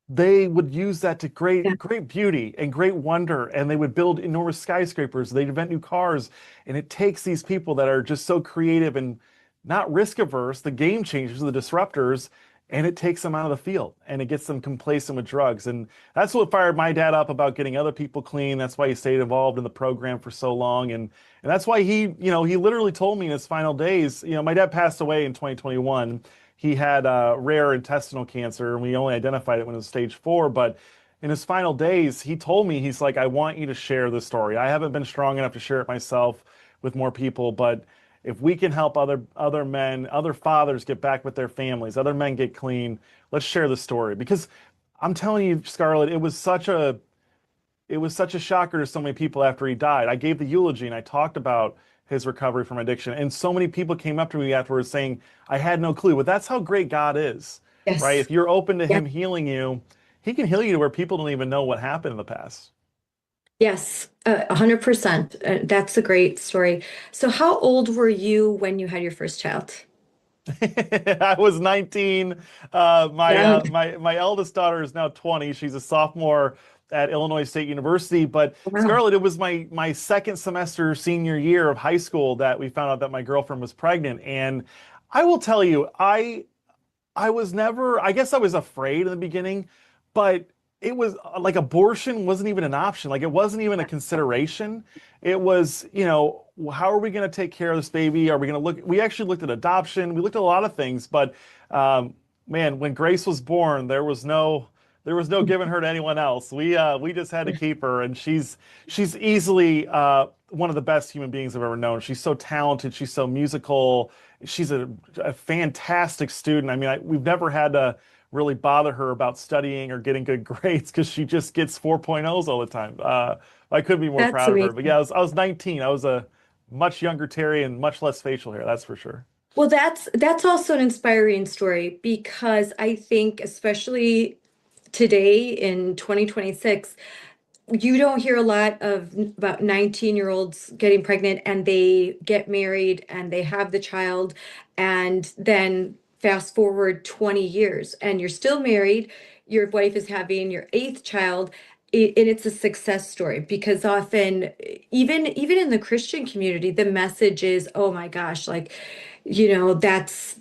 they would use that to Yeah. great beauty and great wonder, and they would build enormous skyscrapers, they'd invent new cars. And it takes these people that are just so creative and not risk averse, the game changers, the disruptors, and it takes them out of the field, and it gets them complacent with drugs. And that's what fired my dad up about getting other people clean. That's why he stayed involved in the program for so long. And that's why he literally told me in his final days, my dad passed away in 2021. He had rare intestinal cancer, and we only identified it when it was stage 4. But in his final days, he told me, he's like, "I want you to share this story. I haven't been strong enough to share it myself with more people, but if we can help other men, other fathers get back with their families, other men get clean, let's share the story." Because I'm telling you, Scarlett, it was such a shocker to so many people after he died. I gave the eulogy and I talked about his recovery from addiction, and so many people came up to me afterwards saying, "I had no clue." But that's how great God is, right? Yes. If you're open to Yeah. him healing you, he can heal you to where people don't even know what happened in the past. Yes. 100%. That's a great story. So, how old were you when you had your first child? I was 19. My Yeah. my eldest daughter is now 20. She's a sophomore at Illinois State University. But Wow. Scarlett, it was my second semester senior year of high school that we found out that my girlfriend was pregnant. And I will tell you, I was never, I guess I was afraid in the beginning, but it was like abortion wasn't even an option. Like, it wasn't even a consideration. It was, how are we going to take care of this baby? Are we going to we actually looked at adoption. We looked at a lot of things, but um, man, when Grace was born, there was no giving her to anyone else. We just had to keep her, and she's easily one of the best human beings I've ever known. She's so talented. She's so musical. She's a fantastic student. I mean, we've never had to really bother her about studying or getting good grades because she just gets 4.0s all the time. I couldn't be more That's proud of her. But yeah, amazing. I was 19. I was a much younger Terry and much less facial hair, that's for sure. Well, that's also an inspiring story because I think, especially today in 2026, you don't hear a lot of about 19-year-olds getting pregnant and they get married and they have the child, and then fast forward 20 years and you're still married, your wife is having your eighth child, and it's a success story because often, even in the Christian community, the message is, oh my gosh, like, that's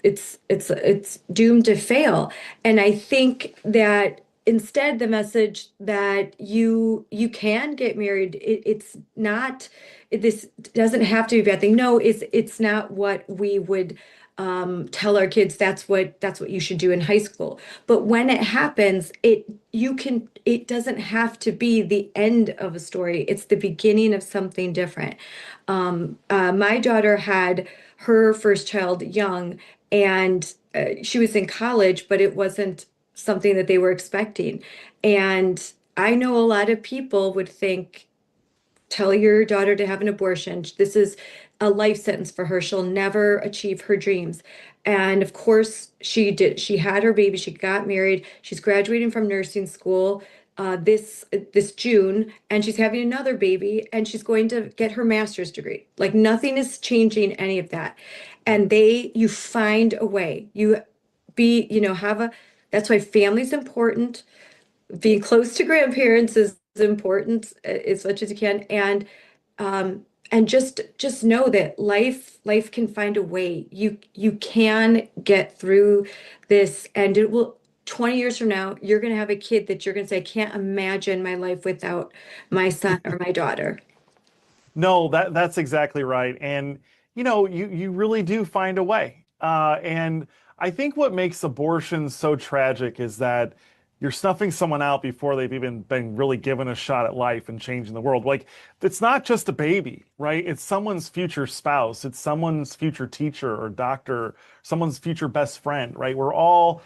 it's doomed to fail. And I think that instead, the message that you can get married, it's not, this doesn't have to be a bad thing. No, it's not what we would tell our kids. That's what you should do in high school. But when it happens, it doesn't have to be the end of a story. It's the beginning of something different. My daughter had her first child young, and she was in college, but it wasn't something that they were expecting. And I know a lot of people would think, tell your daughter to have an abortion. This is a life sentence for her. She'll never achieve her dreams. And of course, she did. She had her baby. She got married. She's graduating from nursing school this June, and she's having another baby, and she's going to get her master's degree. Like nothing is changing any of that. And you find a way. Have a. That's why family's important. Being close to grandparents is important as much as you can, and just know that life can find a way. You can get through this, and it will. 20 years from now, you're going to have a kid that you're going to say, I can't imagine my life without my son or my daughter. No, that's exactly right. And you really do find a way. And I think what makes abortion so tragic is that you're snuffing someone out before they've even been really given a shot at life and changing the world. Like, it's not just a baby, right? It's someone's future spouse. It's someone's future teacher or doctor, someone's future best friend, right? We're all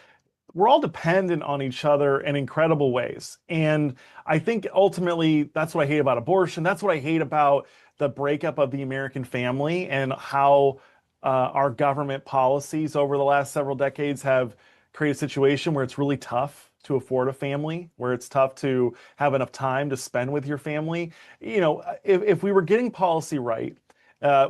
dependent on each other in incredible ways. And I think ultimately that's what I hate about abortion. That's what I hate about the breakup of the American family and how our government policies over the last several decades have created a situation where it's really tough to afford a family, where it's tough to have enough time to spend with your family. If we were getting policy right,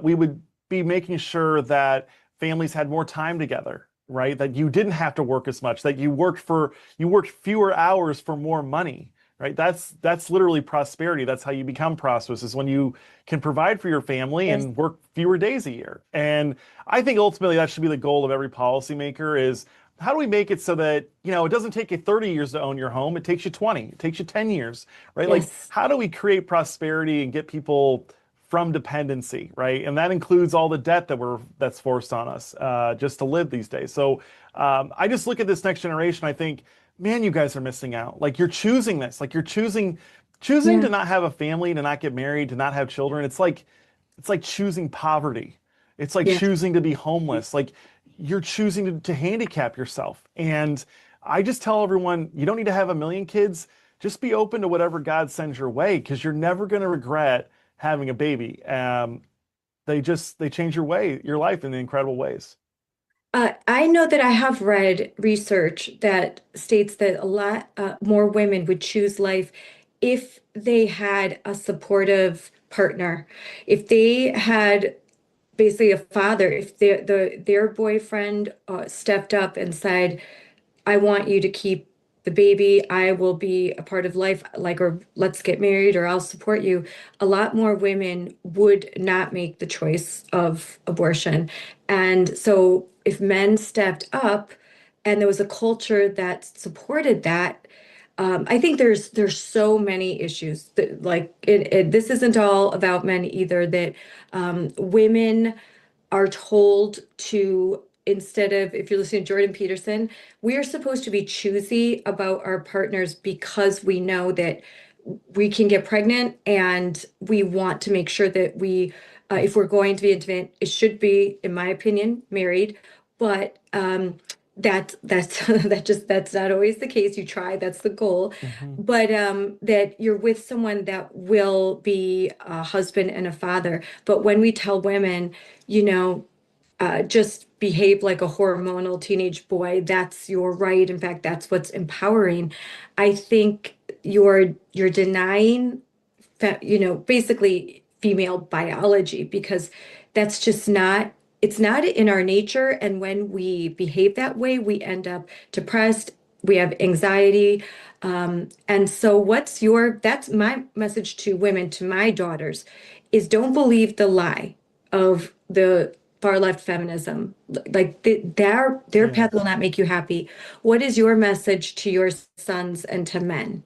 we would be making sure that families had more time together, right? That you didn't have to work as much, that you worked fewer hours for more money, right? That's literally prosperity. That's how you become prosperous, is when you can provide for your family and work fewer days a year. And I think ultimately that should be the goal of every policymaker, is how do we make it so that, it doesn't take you 30 years to own your home, it takes you 20, it takes you 10 years, right? Like, how do we create prosperity and get people from dependency, right? And that includes all the debt that's forced on us just to live these days. So I just look at this next generation, I think, man, you guys are missing out. Like, you're choosing this. Like, you're choosing to not have a family, to not get married, to not have children. It's like choosing poverty. It's like choosing to be homeless. Like, you're choosing to handicap yourself. And I just tell everyone, you don't need to have a million kids. Just be open to whatever God sends your way, because you're never going to regret having a baby. They change your life in incredible ways. I know that I have read research that states that a lot more women would choose life if they had a supportive partner, if they had basically a father, if their boyfriend stepped up and said, I want you to keep the baby. I will be a part of life, like, or let's get married, or I'll support you. A lot more women would not make the choice of abortion. And so if men stepped up and there was a culture that supported that, I think there's so many issues that, like, this isn't all about men either, that women are told to, instead of, if you're listening to Jordan Peterson, we are supposed to be choosy about our partners because we know that we can get pregnant, and we want to make sure that if we're going to be intimate, it should be, in my opinion, married. But that's not always the case. You try, that's the goal. But that you're with someone that will be a husband and a father. But when we tell women, just behave like a hormonal teenage boy, that's your right. In fact, that's what's empowering. I think you're denying, basically female biology, because that's just not, it's not in our nature. And when we behave that way, we end up depressed, we have anxiety. And so that's my message to women, to my daughters, is don't believe the lie of the far left feminism. Like, their path will not make you happy. What is your message to your sons and to men?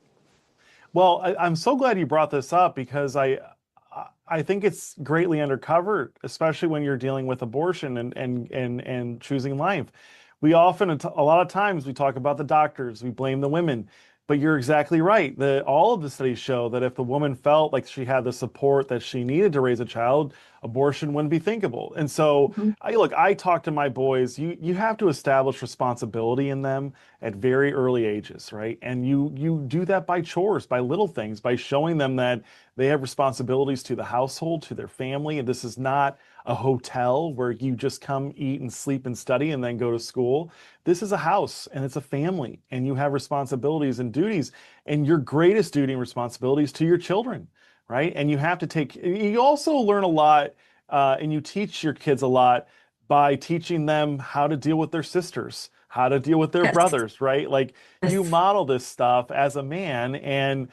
Well, I'm so glad you brought this up, because I think it's greatly undercovered, especially when you're dealing with abortion and choosing life. We often, a lot of times, we talk about the doctors, we blame the women. But you're exactly right. All of the studies show that if the woman felt like she had the support that she needed to raise a child, abortion wouldn't be thinkable. And so, Mhm. I talk to my boys. You have to establish responsibility in them at very early ages, right? And you do that by chores, by little things, by showing them that they have responsibilities to the household, to their family, and this is not a hotel where you just come, eat, and sleep and study and then go to school. This is a house and it's a family, and you have responsibilities and duties, and your greatest duty and responsibility is to your children, right? And you have to you also learn a lot, and you teach your kids a lot by teaching them how to deal with their sisters, how to deal with their Yes. brothers, right? Like you Yes. model this stuff as a man, and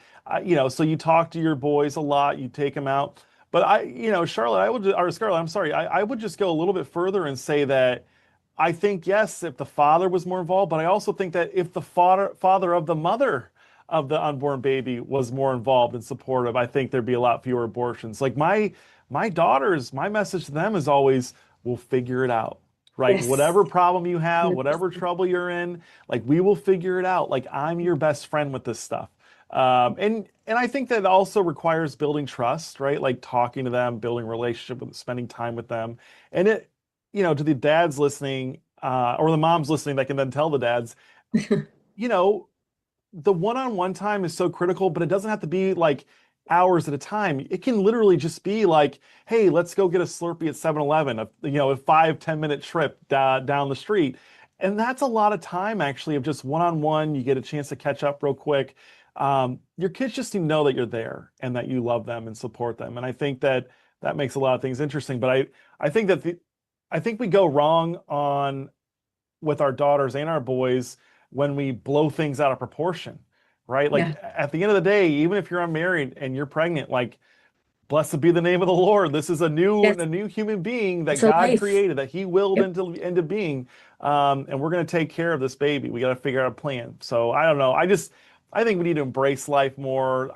so you talk to your boys a lot, you take them out. But Charlotte, or Scarlett, I'm sorry, I would just go a little bit further and say that I think, yes, if the father was more involved, but I also think that if the father of the mother of the unborn baby was more involved and supportive, I think there'd be a lot fewer abortions. Like my daughters, my message to them is always, we'll figure it out. Right? Yes. Whatever problem you have, whatever 100%. trouble you're in, like we will figure it out. Like I'm your best friend with this stuff. And I think that also requires building trust, right? Like talking to them, building relationship with, spending time with them. And to the dads listening, or the moms listening that can then tell the dads, you know, the one-on-one time is so critical, but it doesn't have to be like hours at a time. It can literally just be like, hey, let's go get a Slurpee at 7-Eleven, a 5-10 minute trip down the street. And that's a lot of time actually of just one-on-one. You get a chance to catch up real quick. Your kids just need to know that you're there and that you love them and support them. And I think that makes a lot of things interesting. But I think we go wrong on with our daughters and our boys when we blow things out of proportion, right? Like Yeah. at the end of the day, even if you're unmarried and you're pregnant, like blessed be the name of the Lord. This is a Yes. new human being that It's a God life. created, that He willed Yep. into being, and we're going to take care of this baby. We got to figure out a plan. So I don't know. I think we need to embrace life more.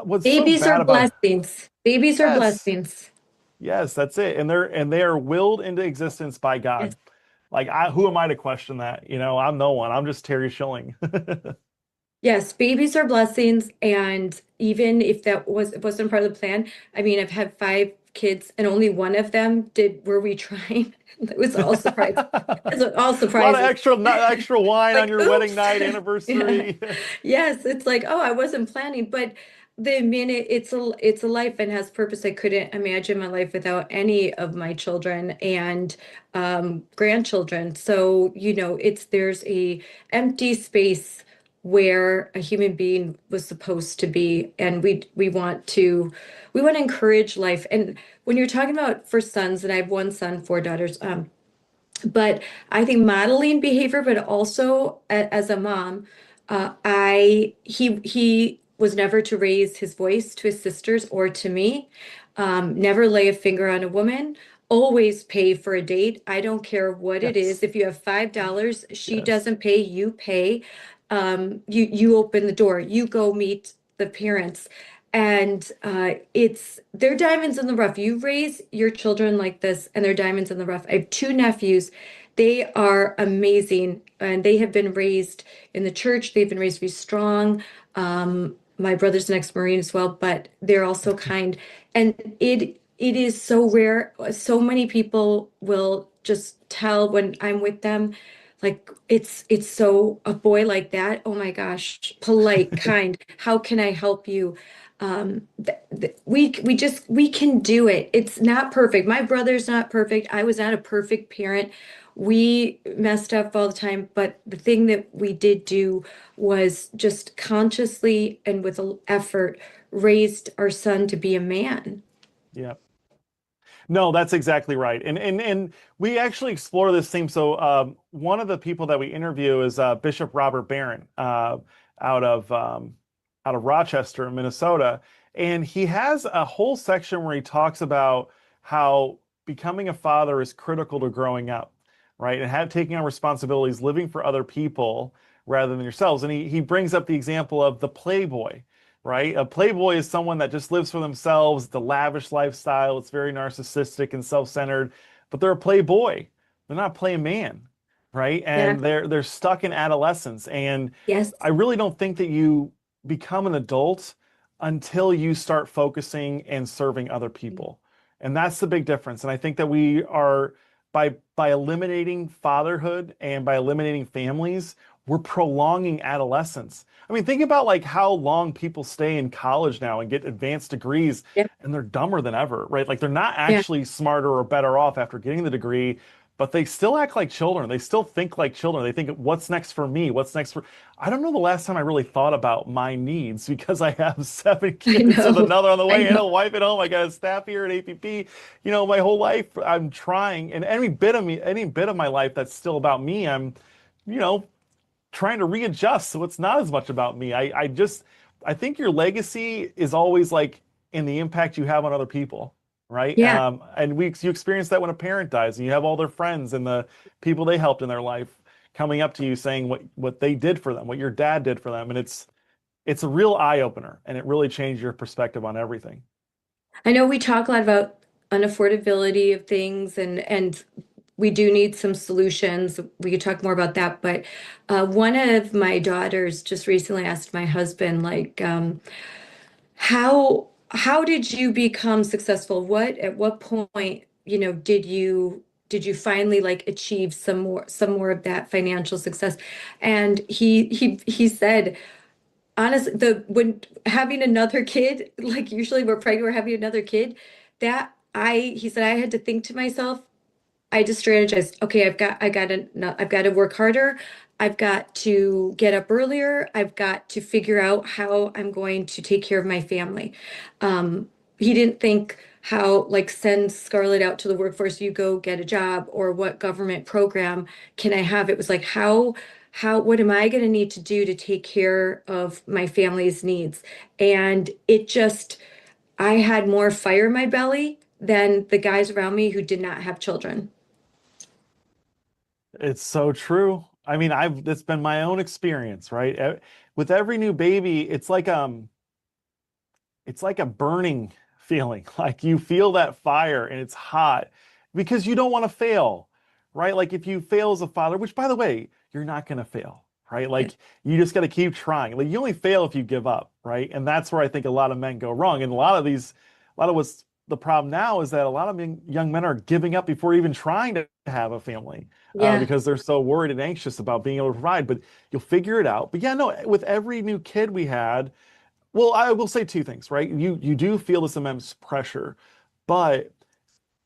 What's so Babies are bad about blessings. Babies are yes, blessings. yes, that's it. And they are willed into existence by Yes. God. Like who am I to question that? I'm no one. I'm just Terry Schilling. Yes, babies are blessings, and even if wasn't part of the plan, I mean, I've had 5 kids, and only one of them were we trying. It was all surprise. It was all A lot of surprises. extra wine on Like, your wedding oops. night Yeah. anniversary. Yes, it's like, oh, I wasn't planning, but the minute it's a life and has purpose. I couldn't imagine my life without any of my children and grandchildren. So, there's a empty space where a human being was supposed to be, and we want to encourage life. And when you're talking about for sons, and I have one son, 4 daughters, but I think modeling behavior, but also as a mom, he was never to raise his voice to his sisters or to me, never lay a finger on a woman, always pay for a date. I don't care what it is. Yes. If you have $5, she Yes. doesn't pay, you pay. You open the door, you go meet the parents. And they're diamonds in the rough. You raise your children like this, and they're diamonds in the rough. I have 2 nephews. They are amazing, and they have been raised in the church. They've been raised to be strong. My brother's an ex-Marine as well, but they're also kind. And it is so rare. So many people will just tell when I'm with them, like it's so a boy like that. Oh my gosh, polite, kind. How can I help you? We can do it. It's not perfect. My brother's not perfect. I was not a perfect parent. We messed up all the time, but the thing that we did do was just consciously and with effort raised our son to be a man. Yeah. No, that's exactly right. And we actually explore this theme. So one of the people that we interview is Bishop Robert Barron, out of Rochester, Minnesota. And he has a whole section where he talks about how becoming a father is critical to growing up, right? And taking on responsibilities, living for other people rather than yourselves. And he brings up the example of the playboy, right? A playboy is someone that just lives for themselves, the lavish lifestyle. It's very narcissistic and self-centered, but they're a playboy. They're not a play man, right? Yeah. And they're stuck in adolescence. And Yes. I really don't think that you become an adult until you start focusing and serving other people. And that's the big difference. And I think that we are by eliminating fatherhood and by eliminating families, we're prolonging adolescence. I mean, think about like how long people stay in college now and get advanced degrees Yep. and they're dumber than ever, right? Like they're not Yeah. actually smarter or better off after getting the degree, but they still act like children. They still think like children. They think, what's next for me? What's next for... I don't know the last time I really thought about my needs because I have 7 I kids with know. another on the I way and know. a wife at home. I got a staff here at APP. You know, my whole life I'm trying, and any bit of me, any bit of my life that's still about me, I'm, you know, trying to readjust so it's not as much about me. I think your legacy is always like in the impact you have on other people, right? Yeah. And you experience that when a parent dies and you have all their friends and the people they helped in their life coming up to you saying what they did for them, what your dad did for them. And it's a real eye opener and it really changed your perspective on everything. I know we talk a lot about unaffordability of things and we do need some solutions. We could talk more about that, but one of my daughters just recently asked my husband, like, how did you become successful? At what point, did you finally like achieve some more of that financial success? And he said, honestly, the when having another kid, like usually we're pregnant, we're having another kid, he said I had to think to myself, I just strategized, okay, I've got to work harder. I've got to get up earlier. I've got to figure out how I'm going to take care of my family. He didn't think how, like, send Scarlett out to the workforce, you go get a job, or what government program can I have? It was like, what am I going to need to do to take care of my family's needs? And I had more fire in my belly than the guys around me who did not have children. It's so true. I mean, it's been my own experience, right? With every new baby, it's like a burning feeling. Like you feel that fire and it's hot because you don't want to fail, right? Like if you fail as a father, which by the way, you're not going to fail, right? Like you just got to keep trying. Like you only fail if you give up, right? And that's where I think a lot of men go wrong. And a lot of what's the problem now is that a lot of young men are giving up before even trying to have a family Yeah. because they're so worried and anxious about being able to provide. But you'll figure it out. But yeah, no, with every new kid we had, well, I will say 2 things, right? You do feel this immense pressure, but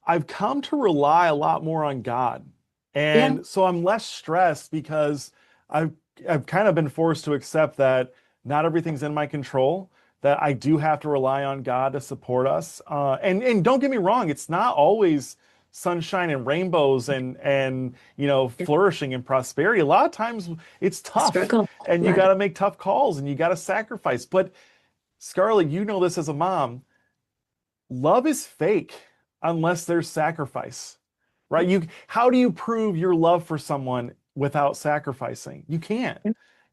I've come to rely a lot more on God. Yeah. And so I'm less stressed because I've I've kind of been forced to accept that not everything's in my control, that I do have to rely on God to support us. And don't get me wrong, it's not always sunshine and rainbows and Yeah. flourishing and prosperity. A lot of times it's tough Struggle. and you Yeah. got to make tough calls and you got to sacrifice. But Scarlett, you know this as a mom. Love is fake unless there's sacrifice, right? How do you prove your love for someone without sacrificing? You can't.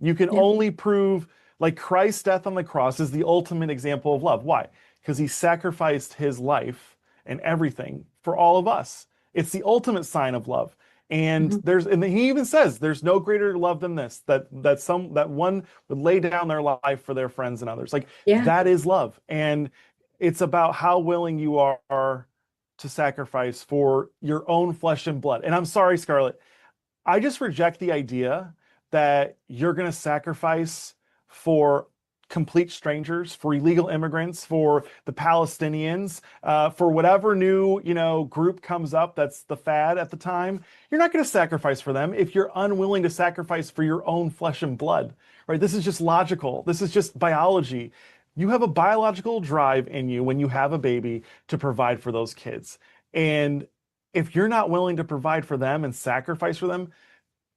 You can Yeah. only prove, like, Christ's death on the cross is the ultimate example of love. Why? Because he sacrificed his life and everything for all of us. It's the ultimate sign of love. And Mhm. and he even says there's no greater love than this, that one would lay down their life for their friends and others. Like Yeah. that is love. And it's about how willing you are to sacrifice for your own flesh and blood. And I'm sorry, Scarlett, I just reject the idea that you're going to sacrifice for complete strangers, for illegal immigrants, for the Palestinians, for whatever new, group comes up that's the fad at the time. You're not going to sacrifice for them if you're unwilling to sacrifice for your own flesh and blood, right? This is just logical. This is just biology. You have a biological drive in you when you have a baby to provide for those kids. And if you're not willing to provide for them and sacrifice for them,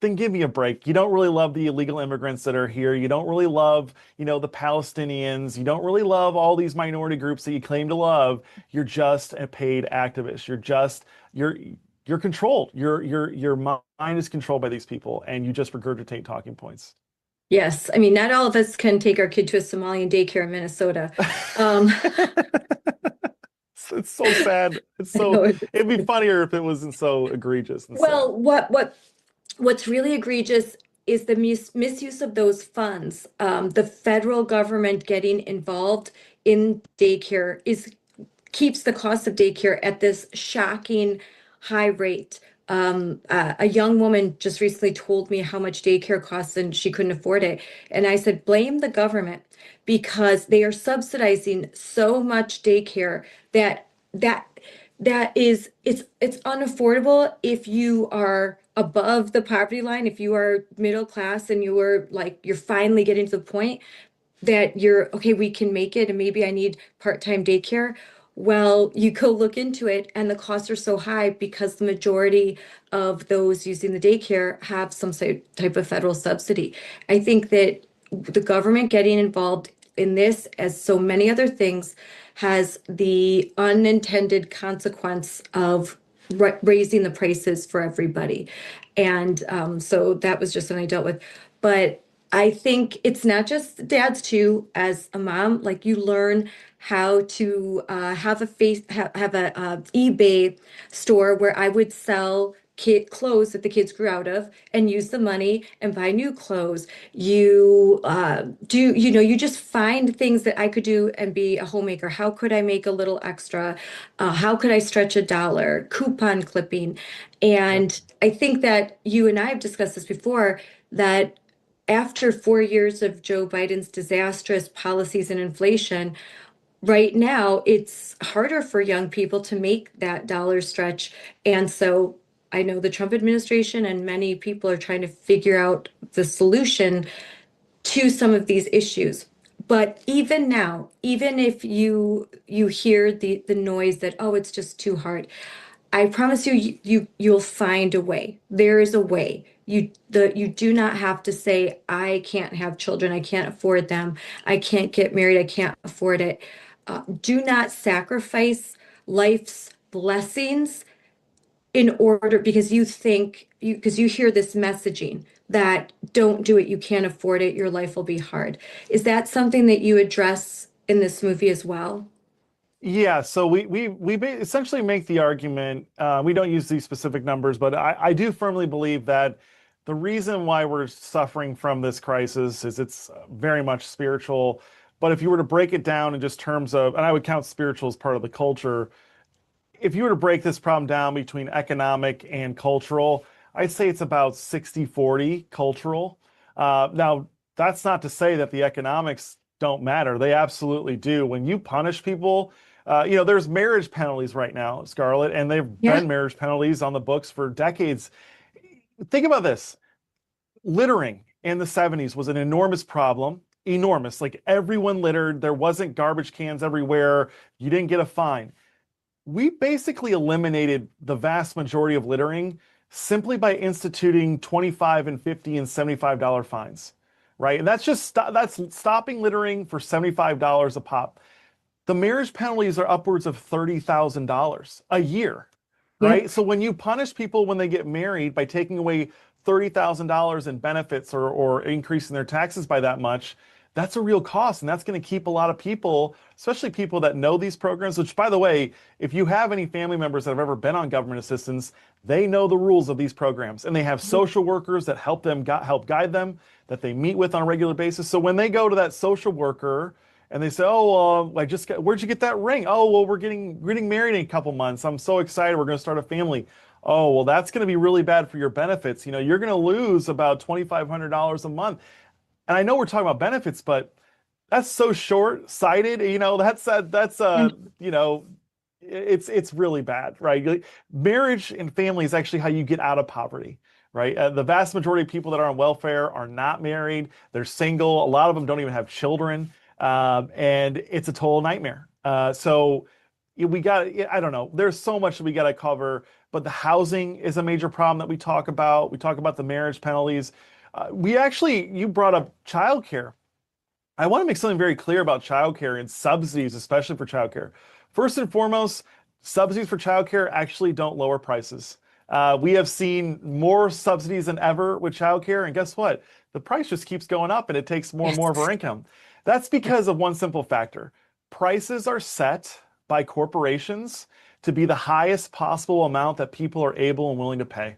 then give me a break. You don't really love the illegal immigrants that are here. You don't really love, the Palestinians. You don't really love all these minority groups that you claim to love. You're just a paid activist. You're controlled. Your mind is controlled by these people, and you just regurgitate talking points. Yes. I mean, not all of us can take our kid to a Somalian daycare in Minnesota. Um, It's so sad. I know It'd be funnier if it wasn't so egregious and sad. well, what what's really egregious is the misuse of those funds. The federal government getting involved in daycare keeps the cost of daycare at this shocking high rate. A young woman just recently told me how much daycare costs and she couldn't afford it. And I said, blame the government because they are subsidizing so much daycare that that it's unaffordable if you are above the poverty line, if you are middle class and you're finally getting to the point that you're okay, we can make it, and maybe I need part-time daycare. Well, you go look into it, and the costs are so high because the majority of those using the daycare have some type of federal subsidy. I think that the government getting involved in this, as so many other things, has the unintended consequence of raising the prices for everybody. And so that was just something I dealt with. But I think it's not just dads too. As a mom, like you learn how to have a eBay store where I would sell kid clothes that the kids grew out of and use the money and buy new clothes. You just find things that I could do and be a homemaker. How could I make a little extra? How could I stretch $1? Coupon clipping. And I think that you and I have discussed this before, that after 4 years of Joe Biden's disastrous policies and inflation, right now it's harder for young people to make that dollar stretch. And so I know the Trump administration and many people are trying to figure out the solution to some of these issues. But even now, even if you hear the noise that, oh, it's just too hard, I promise you'll find a way. There is a way. You do not have to say, I can't have children, I can't afford them, I can't get married, I can't afford it. Do not sacrifice life's blessings in order, because because you hear this messaging that don't do it, you can't afford it, your life will be hard. Is that something that you address in this movie as well? Yeah, so essentially make the argument. We don't use these specific numbers, but I do firmly believe that the reason why we're suffering from this crisis is it's very much spiritual. But if you were to break it down in just terms of, and I would count spiritual as part of the culture, if you were to break this problem down between economic and cultural, I'd say it's about 60-40 cultural. Now, that's not to say that the economics don't matter. They absolutely do. When you punish people, there's marriage penalties right now, Scarlett, and they've Yeah. been marriage penalties on the books for decades. Think about this. Littering in the 70s was an enormous problem. Enormous. Like everyone littered. There wasn't garbage cans everywhere. You didn't get a fine. We basically eliminated the vast majority of littering simply by instituting $25 and $50 and $75 fines, right? And that's stopping littering for $75 a pop. The marriage penalties are upwards of $30,000 a year, right? Yeah. So when you punish people when they get married by taking away $30,000 in benefits or increasing their taxes by that much, that's a real cost. And that's going to keep a lot of people, especially people that know these programs, which, by the way, if you have any family members that have ever been on government assistance, they know the rules of these programs. And they have social workers that help guide them, that they meet with on a regular basis. So when they go to that social worker and they say, "Oh, where'd you get that ring? Oh, well, we're getting married in a couple months. I'm so excited. We're going to start a family." Oh, well, that's going to be really bad for your benefits. You're going to lose about $2,500 a month. And I know we're talking about benefits, but that's so short-sighted. It's really bad, right? Marriage and family is actually how you get out of poverty, right? The vast majority of people that are on welfare are not married. They're single. A lot of them don't even have children. And it's a total nightmare. So I don't know. There's so much that we got to cover, but the housing is a major problem that we talk about. We talk about the marriage penalties. You brought up childcare. I want to make something very clear about childcare and subsidies, especially for childcare. First and foremost, subsidies for childcare actually don't lower prices. We have seen more subsidies than ever with childcare, and guess what? The price just keeps going up, and it takes more and more of our income. That's because of one simple factor. Prices are set by corporations to be the highest possible amount that people are able and willing to pay.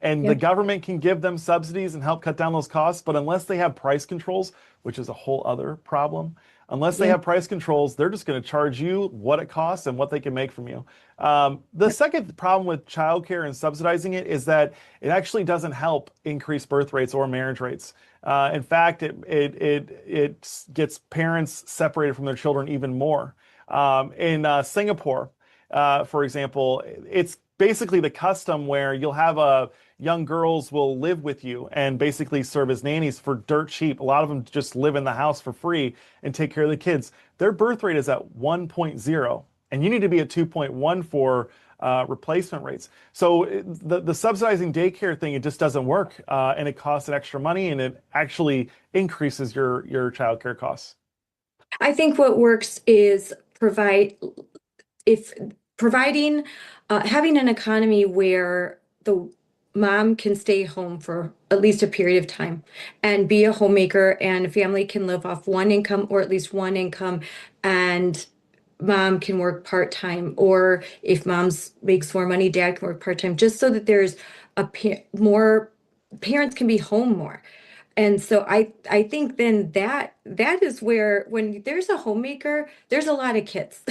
And the government can give them subsidies and help cut down those costs, but unless they have price controls, which is a whole other problem, unless they have price controls, they're just going to charge you what it costs and what they can make from you. The second problem with childcare and subsidizing it is that it actually doesn't help increase birth rates or marriage rates. In fact, it gets parents separated from their children even more. In Singapore, for example, it's basically the custom where you'll have young girls will live with you and basically serve as nannies for dirt cheap. A lot of them just live in the house for free and take care of the kids. Their birth rate is at 1.0, and you need to be at 2.1 for replacement rates. So the subsidizing daycare thing, it just doesn't work, and it costs an extra money, and it actually increases your childcare costs. I think what works is providing having an economy where the mom can stay home for at least a period of time and be a homemaker, and a family can live off one income or at least one income, and mom can work part-time, or if mom's makes more money, dad can work part-time, just so that there's more parents can be home more. And so I think then that is where, when there's a homemaker, there's a lot of kids.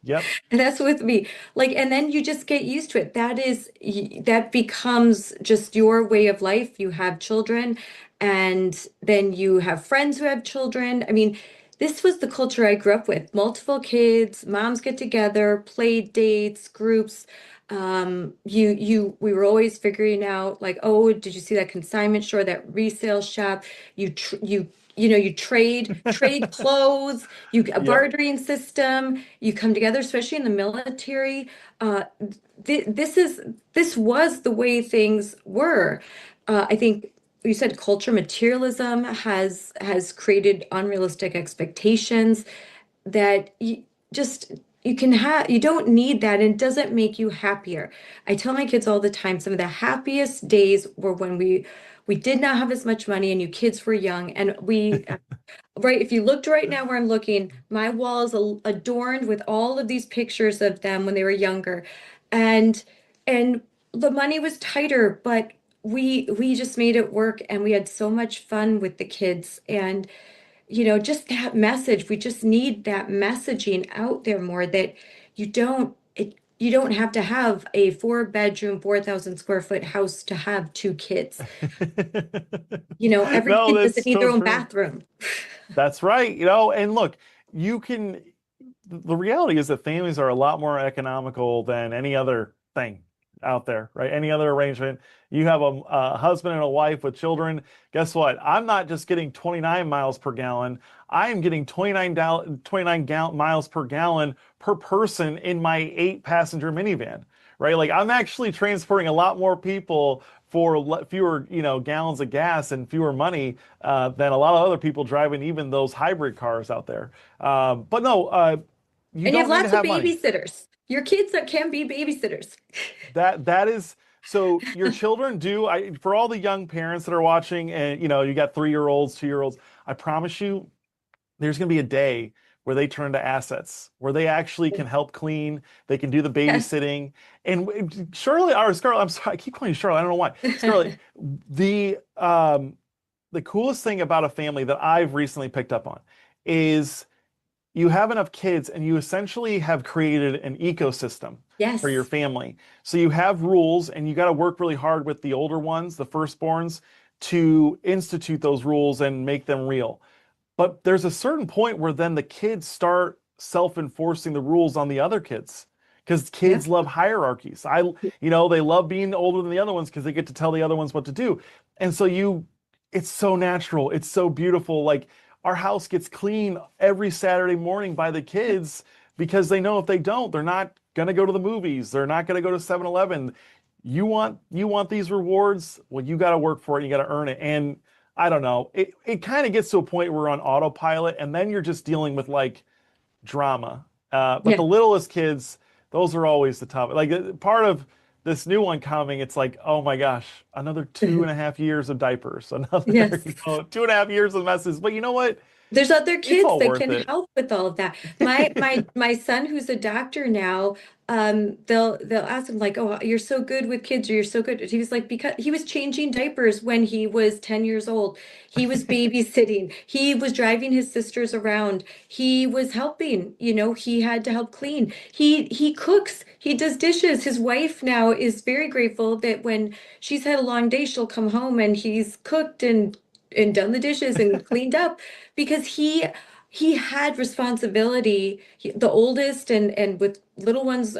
Yep. And that's with me. Like, and then you just get used to it. That becomes just your way of life. You have children, and then you have friends who have children. I mean, this was the culture I grew up with. Multiple kids, moms get together, play dates, groups. We were always figuring out, like, oh, did you see that consignment store, that resale shop? You trade clothes, a bartering system, you come together, especially in the military. This was the way things were. I think you said culture materialism has created unrealistic expectations that you don't need that, and it doesn't make you happier. I tell my kids all the time, some of the happiest days were when we did not have as much money and you kids were young, and right, if you looked right now where I'm looking, my wall is adorned with all of these pictures of them when they were younger, and the money was tighter, but we just made it work, and we had so much fun with the kids. And just that message, we just need that messaging out there more, that you don't have to have a 4-bedroom, 4,000 square foot house to have 2 kids. Every No, kid that's doesn't need so their own true. bathroom. That's right. And look, the reality is that families are a lot more economical than any other thing out there, right? Any other arrangement. You have a husband and a wife with children. Guess what? I'm not just getting 29 miles per gallon. I am getting 29 miles per gallon per person in my 8-passenger minivan, right? Like, I'm actually transporting a lot more people for fewer, gallons of gas and fewer money than a lot of other people driving even those hybrid cars out there. But no, you And you don't have need lots to of have money. babysitters. Your kids that can be babysitters. That is so your children do. For all the young parents that are watching, and you got 3-year-olds, 2-year-olds, I promise you, there's going to be a day where they turn to assets, where they actually can help clean, they can do the Yes. babysitting. And Scarlett, I'm sorry, I keep calling you Charlotte, I don't know why. Scarlett, the coolest thing about a family that I've recently picked up on is you have enough kids and you essentially have created an ecosystem for your Yes. family. So you have rules, and you got to work really hard with the older ones, the firstborns, to institute those rules and make them real. But there's a certain point where then the kids start self-enforcing the rules on the other kids, because Yeah. kids love hierarchies. They love being older than the other ones because they get to tell the other ones what to do. And so it's so natural. It's so beautiful. Like, our house gets clean every Saturday morning by the kids, because they know if they don't, they're not going to go to the movies. They're not going to go to 7-Eleven. You want these rewards? Well, you got to work for it. You got to earn it. And I don't know. It kind of gets to a point where we're on autopilot, and then you're just dealing with like drama. But Yeah. the littlest kids, those are always the tough. Like, part of this new one coming, it's like, oh my gosh, another 2.5 years of diapers, another Yes. 2.5 years of messes. But you know what? There's other It's kids all that worth can it. help with all of that. My son, who's a doctor now, they'll ask him like, "Oh, you're so good with kids, or you're so good." He was like, because he was changing diapers when he was 10 years old. He was babysitting. He was driving his sisters around. He was helping, he had to help clean. He cooks. He does dishes. His wife now is very grateful that when she's had a long day, she'll come home and he's cooked and done the dishes and cleaned up because he had responsibility. The oldest and with little ones,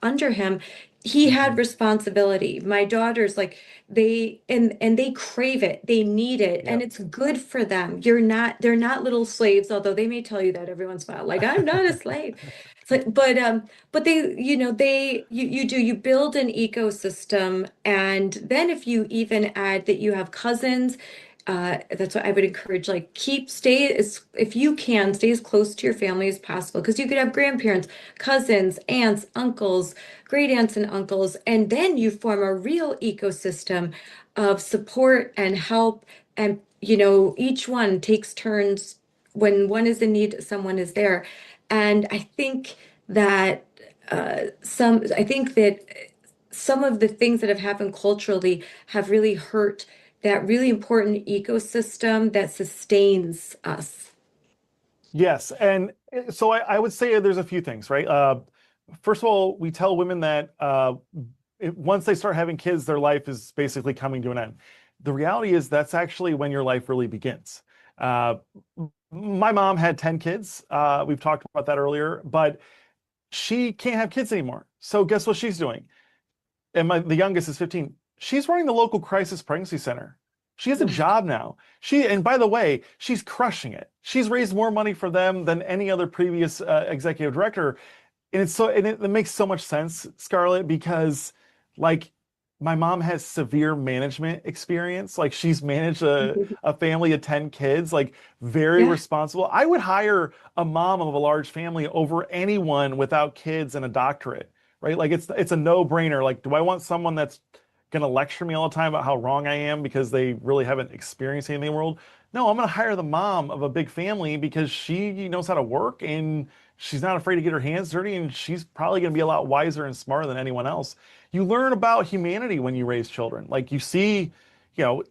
under him, he had Mhm. responsibility. My daughters, like and they crave it, they need it, and Yep. it's good for them. They're not little slaves, although they may tell you that every once in a while, like I'm not a slave. It's like, but they, you build an ecosystem, and then if you even add that you have cousins, that's what I would encourage. Like, stay as, if you can, stay as close to your family as possible, because you could have grandparents, cousins, aunts, uncles, great aunts and uncles, and then you form a real ecosystem of support and help. And, each one takes turns. When one is in need, someone is there. And that I think that some of the things that have happened culturally have really hurt that really important ecosystem that sustains us. Yes, and so I would say there's a few things, right? First of all, we tell women that once they start having kids, their life is basically coming to an end. The reality is that's actually when your life really begins. Uh, my mom had 10 kids. We've talked about that earlier, but she can't have kids anymore. So guess what she's doing? And the youngest is 15. She's running the local crisis pregnancy center. She has a Wow. job now. And by the way, she's crushing it. She's raised more money for them than any other previous executive director. And it makes so much sense, Scarlett, because like my mom has severe management experience. Like she's managed a family of 10 kids, like very Yeah. responsible. I would hire a mom of a large family over anyone without kids and a doctorate, right? Like it's a no-brainer. Like, do I want someone that's gonna lecture me all the time about how wrong I am because they really haven't experienced anything in the world? No, I'm gonna hire the mom of a big family because she knows how to work and she's not afraid to get her hands dirty, and she's probably going to be a lot wiser and smarter than anyone else. You learn about humanity when you raise children. Like you see, you know,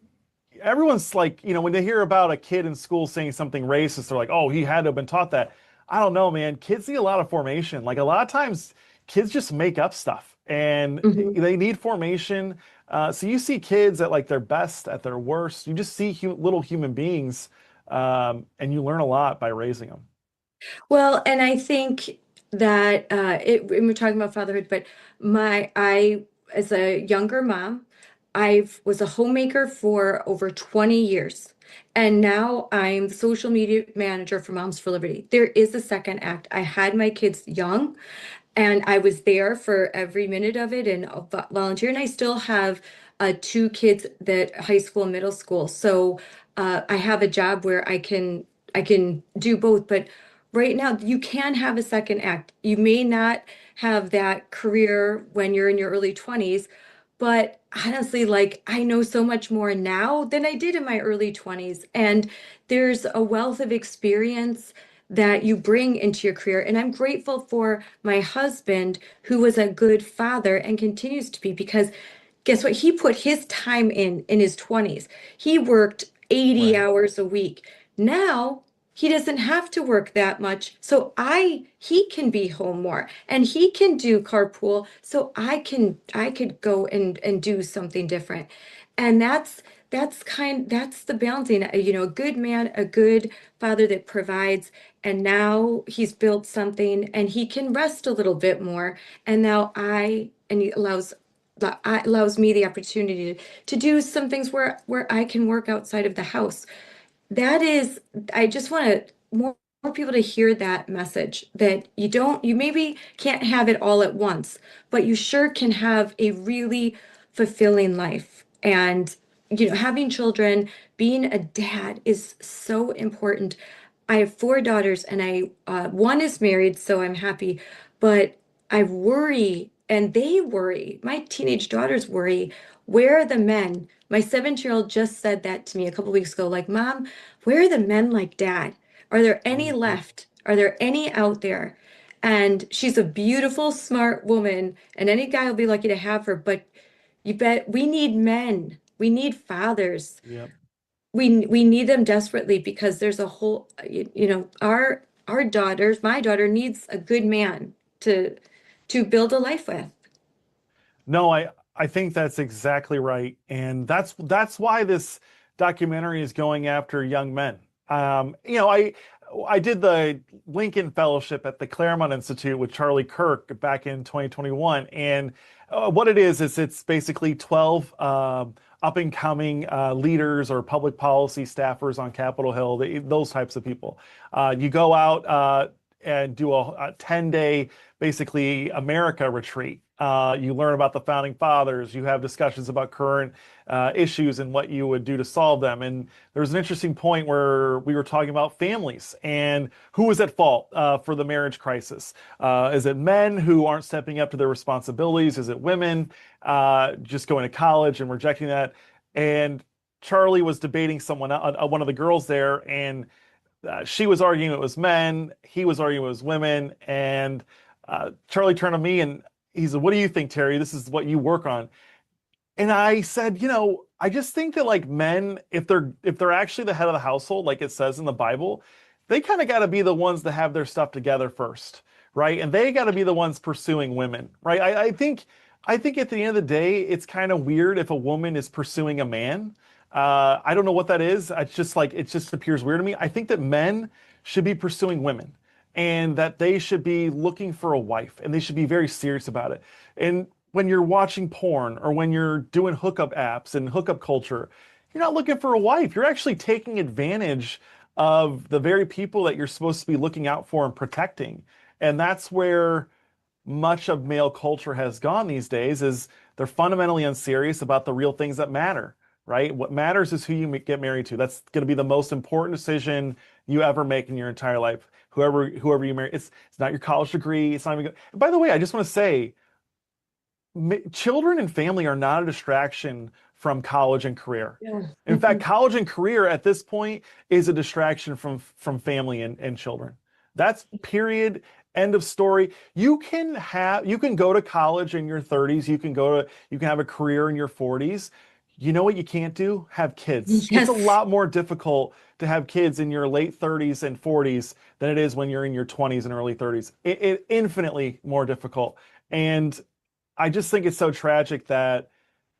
everyone's like, when they hear about a kid in school saying something racist, they're like, oh, he had to have been taught that. I don't know, man. Kids need a lot of formation. Like a lot of times, kids just make up stuff and Mhm. they need formation. So you see kids at like their best, at their worst. You just see little human beings, and you learn a lot by raising them. Well, and I think that and we're talking about fatherhood, but as a younger mom, I was a homemaker for over 20 years. And now I'm the social media manager for Moms for Liberty. There is a second act. I had my kids young, and I was there for every minute of it and volunteer. And I still have two kids that high school and middle school. So I have a job where I can do both. But right now, you can have a second act. You may not have that career when you're in your early 20s, but honestly, like I know so much more now than I did in my early 20s. And there's a wealth of experience that you bring into your career. And I'm grateful for my husband, who was a good father and continues to be, because guess what? He put his time in his 20s. He worked 80 Right. hours a week. Now he doesn't have to work that much. So he can be home more and he can do carpool. So I could go and do something different. And that's the balancing, a good man, a good father that provides. And now he's built something and he can rest a little bit more. And now and he allows me the opportunity to do some things where I can work outside of the house. That is, I just want more people to hear that message, that you maybe can't have it all at once, but you sure can have a really fulfilling life. And, having children, being a dad is so important. I have four daughters and one is married, so I'm happy, but I worry and they worry. My teenage daughters worry. Where are the men? My 7-year-old just said that to me a couple weeks ago, like, Mom, where are the men like Dad? Are there any left? Are there any out there? And she's a beautiful, smart woman, and any guy will be lucky to have her. But you bet we need men. We need fathers. Yep. We need them desperately because there's a whole, our daughters, my daughter needs a good man to build a life with. No, I think that's exactly right, and that's why this documentary is going after young men. I did the Lincoln Fellowship at the Claremont Institute with Charlie Kirk back in 2021, and what it is it's basically 12 up and coming leaders or public policy staffers on Capitol Hill, those types of people. You go out and do a 10-day basically America retreat. You learn about the founding fathers. You have discussions about current issues and what you would do to solve them. And there was an interesting point where we were talking about families and who was at fault for the marriage crisis. Is it men who aren't stepping up to their responsibilities? Is it women just going to college and rejecting that? And Charlie was debating someone, one of the girls there, and she was arguing it was men. He was arguing it was women. And Charlie turned to me and he said, "What do you think, Terry? This is what you work on." And I said, I just think that like men, if they're actually the head of the household, like it says in the Bible, they kind of got to be the ones that have their stuff together first, right? And they got to be the ones pursuing women, right? I think at the end of the day, it's kind of weird if a woman is pursuing a man. I don't know what that is. It's just like it just appears weird to me. I think that men should be pursuing women, and that they should be looking for a wife, and they should be very serious about it. And when you're watching porn or when you're doing hookup apps and hookup culture, you're not looking for a wife. You're actually taking advantage of the very people that you're supposed to be looking out for and protecting. And that's where much of male culture has gone these days, is they're fundamentally unserious about the real things that matter, right? What matters is who you get married to. That's going to be the most important decision you ever make in your entire life. Whoever you marry, it's not your college degree. It's not even. By the way, I just want to say, children and family are not a distraction from college and career. Yeah. In fact, college and career at this point is a distraction from family and children. That's period. End of story. You can go to college in your 30s. You can have a career in your 40s. You know what you can't do? Have kids. Yes. It's a lot more difficult to have kids in your late 30s and 40s than it is when you're in your 20s and early 30s. It infinitely more difficult. And I just think it's so tragic that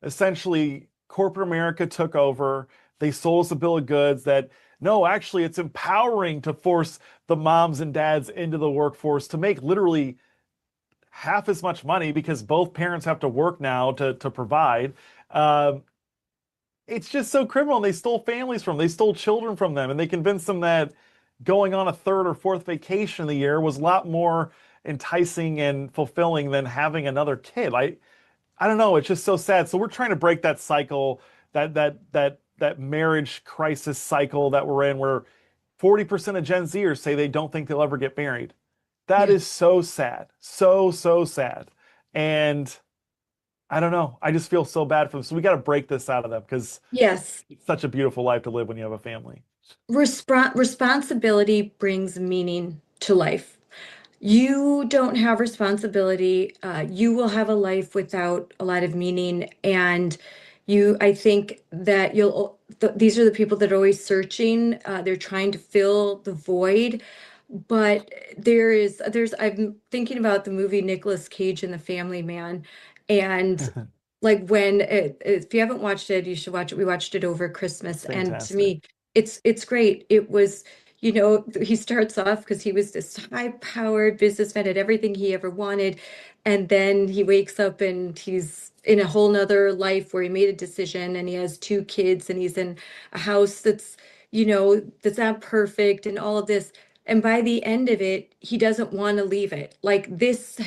essentially corporate America took over. They sold us a bill of goods that, no, actually it's empowering to force the moms and dads into the workforce to make literally half as much money because both parents have to work now to provide. It's just so criminal. They stole families from them. They stole children from them, and they convinced them that going on a third or fourth vacation of the year was a lot more enticing and fulfilling than having another kid. I don't know. It's just so sad. So we're trying to break that cycle, that marriage crisis cycle that we're in, where 40% of Gen Zers say they don't think they'll ever get married. That is so sad. So sad. And I don't know. I just feel so bad for them. So we got to break this out of them because Yes. it's such a beautiful life to live when you have a family. Responsibility brings meaning to life. You don't have responsibility. You will have a life without a lot of meaning. And I think that these are the people that are always searching. They're trying to fill the void. But I'm thinking about the movie Nicolas Cage and the Family Man. And like if you haven't watched it, you should watch it. We watched it over Christmas. And to me, it's great. It was, he starts off because he was this high-powered businessman, had everything he ever wanted. And then he wakes up and he's in a whole nother life where he made a decision and he has 2 kids and he's in a house that's not perfect and all of this. And by the end of it, he doesn't want to leave it. Like this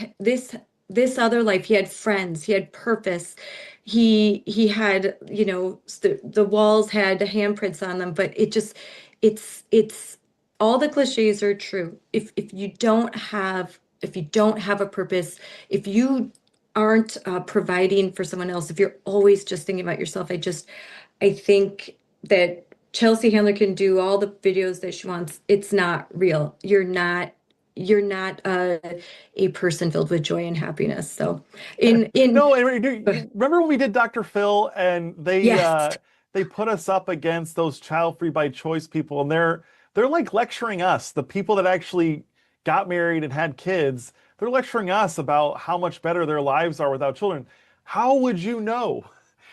other life, he had friends, he had purpose. He had, the walls had handprints on them, but it's all the cliches are true. If you don't have a purpose, if you aren't providing for someone else, if you're always just thinking about yourself, I think that Chelsea Handler can do all the videos that she wants. It's not real. You're not a person filled with joy and happiness. So in No, and remember when we did Dr. Phil and yes. they put us up against those child free by choice people, and they're like lecturing us, the people that actually got married and had kids. They're lecturing us about how much better their lives are without children. How would you know?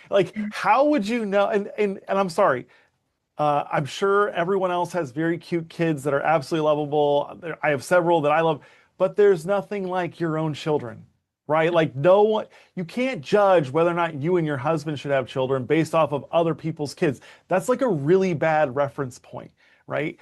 Like, how would you know? And I'm sorry. I'm sure everyone else has very cute kids that are absolutely lovable. I have several that I love, but there's nothing like your own children, right? Like, no one, you can't judge whether or not you and your husband should have children based off of other people's kids. That's like a really bad reference point, right?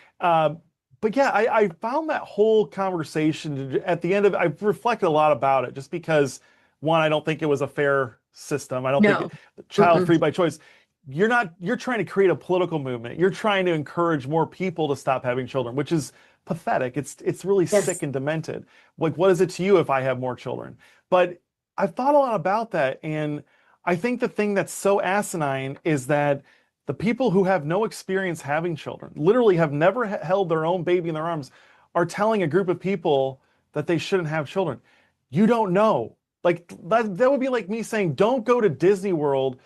But yeah, I found that whole conversation at the end of it, I've reflected a lot about it just because, one, I don't think it was a fair system. I don't think No. child Mm-mm. free by choice. You're trying to create a political movement. You're trying to encourage more people to stop having children, which is pathetic. It's really Yes. sick and demented. Like, what is it to you if I have more children? But I've thought a lot about that, and I think the thing that's so asinine is that the people who have no experience having children, literally have never held their own baby in their arms, are telling a group of people that they shouldn't have children. You don't know. Like that would be like me saying, don't go to Disney World.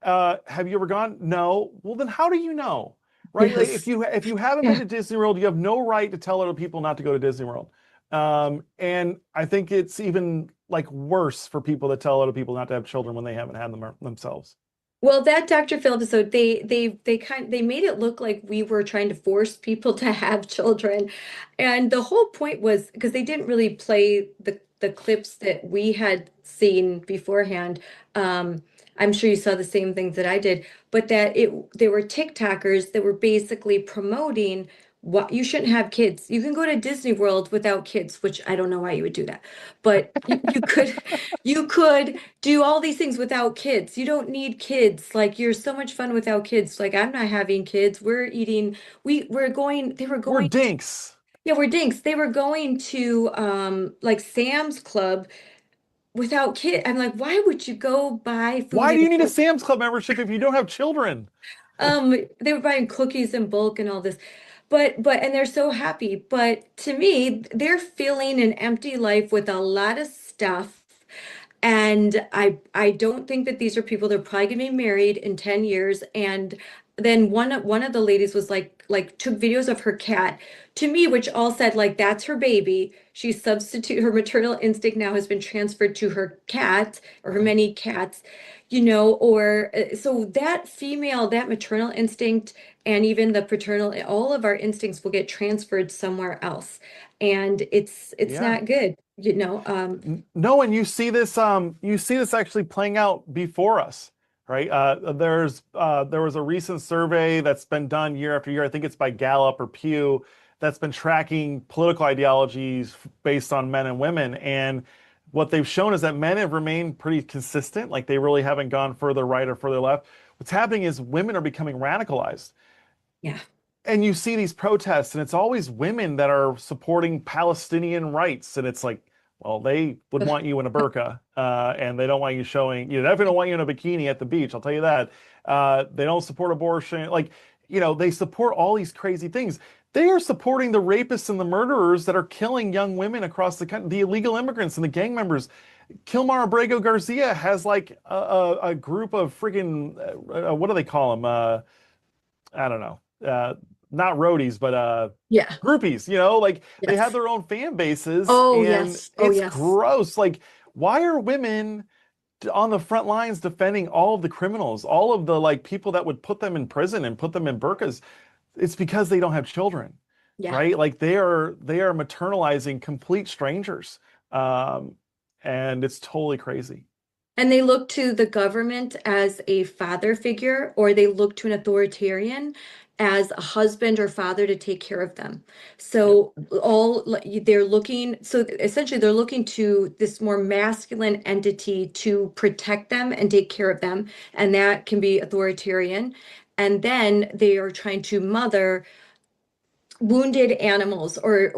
Have you ever gone? No. Well, then how do you know? Right? Like, Yes. if you haven't been Yeah. to Disney World, you have no right to tell other people not to go to Disney World. And I think it's even like worse for people that tell other people not to have children when they haven't had them themselves. Well, that Dr. Phil episode, they made it look like we were trying to force people to have children. And the whole point was because they didn't really play the clips that we had seen beforehand. Um, I'm sure you saw the same things that I did, but that they were TikTokers that were basically promoting what you shouldn't have kids. You can go to Disney World without kids, which I don't know why you would do that, but you could you could do all these things without kids. You don't need kids. Like you're so much fun without kids. Like I'm not having kids. We're eating. We're going. They were We're going. dinks. Yeah, we're dinks. They were going to like Sam's Club without kid. I'm like, why would you go buy food Why do in you need a bulk? Sam's Club membership if you don't have children? They were buying cookies in bulk and all this. And they're so happy. But to me, they're filling an empty life with a lot of stuff. And I don't think that these are people that are probably gonna be married in 10 years. And then one of the ladies was like took videos of her cat to me, which all said like that's her baby. She substitute her maternal instinct now has been transferred to her cat or her Right. many cats, or so that female, that maternal instinct and even the paternal, all of our instincts will get transferred somewhere else. And it's Yeah. not good, No, and you see this actually playing out before us, right? There was a recent survey that's been done year after year. I think it's by Gallup or Pew that's been tracking political ideologies based on men and women. And what they've shown is that men have remained pretty consistent, like they really haven't gone further right or further left. What's happening is women are becoming radicalized. Yeah. And you see these protests, and it's always women that are supporting Palestinian rights. And it's like, well, they would Ugh. want you in a burqa, and they don't want you showing, definitely don't want you in a bikini at the beach. I'll tell you that. They don't support abortion. Like, they support all these crazy things. They are supporting the rapists and the murderers that are killing young women across the country, the illegal immigrants and the gang members. Kilmar Abrego Garcia has like a group of friggin' what do they call them? I don't know. Not roadies, but Yeah. groupies, like they have Yes. their own fan bases Oh, and yes. Oh, it's yes. gross. Like, why are women on the front lines defending all of the criminals, all of the like people that would put them in prison and put them in burqas? It's because they don't have children, Yeah. right? Like they are maternalizing complete strangers. Um, and it's totally crazy. And they look to the government as a father figure, or they look to an authoritarian as a husband or father to take care of them. Yep. So they're looking, so essentially they're looking to this more masculine entity to protect them and take care of them. And that can be authoritarian. And then they are trying to mother wounded animals or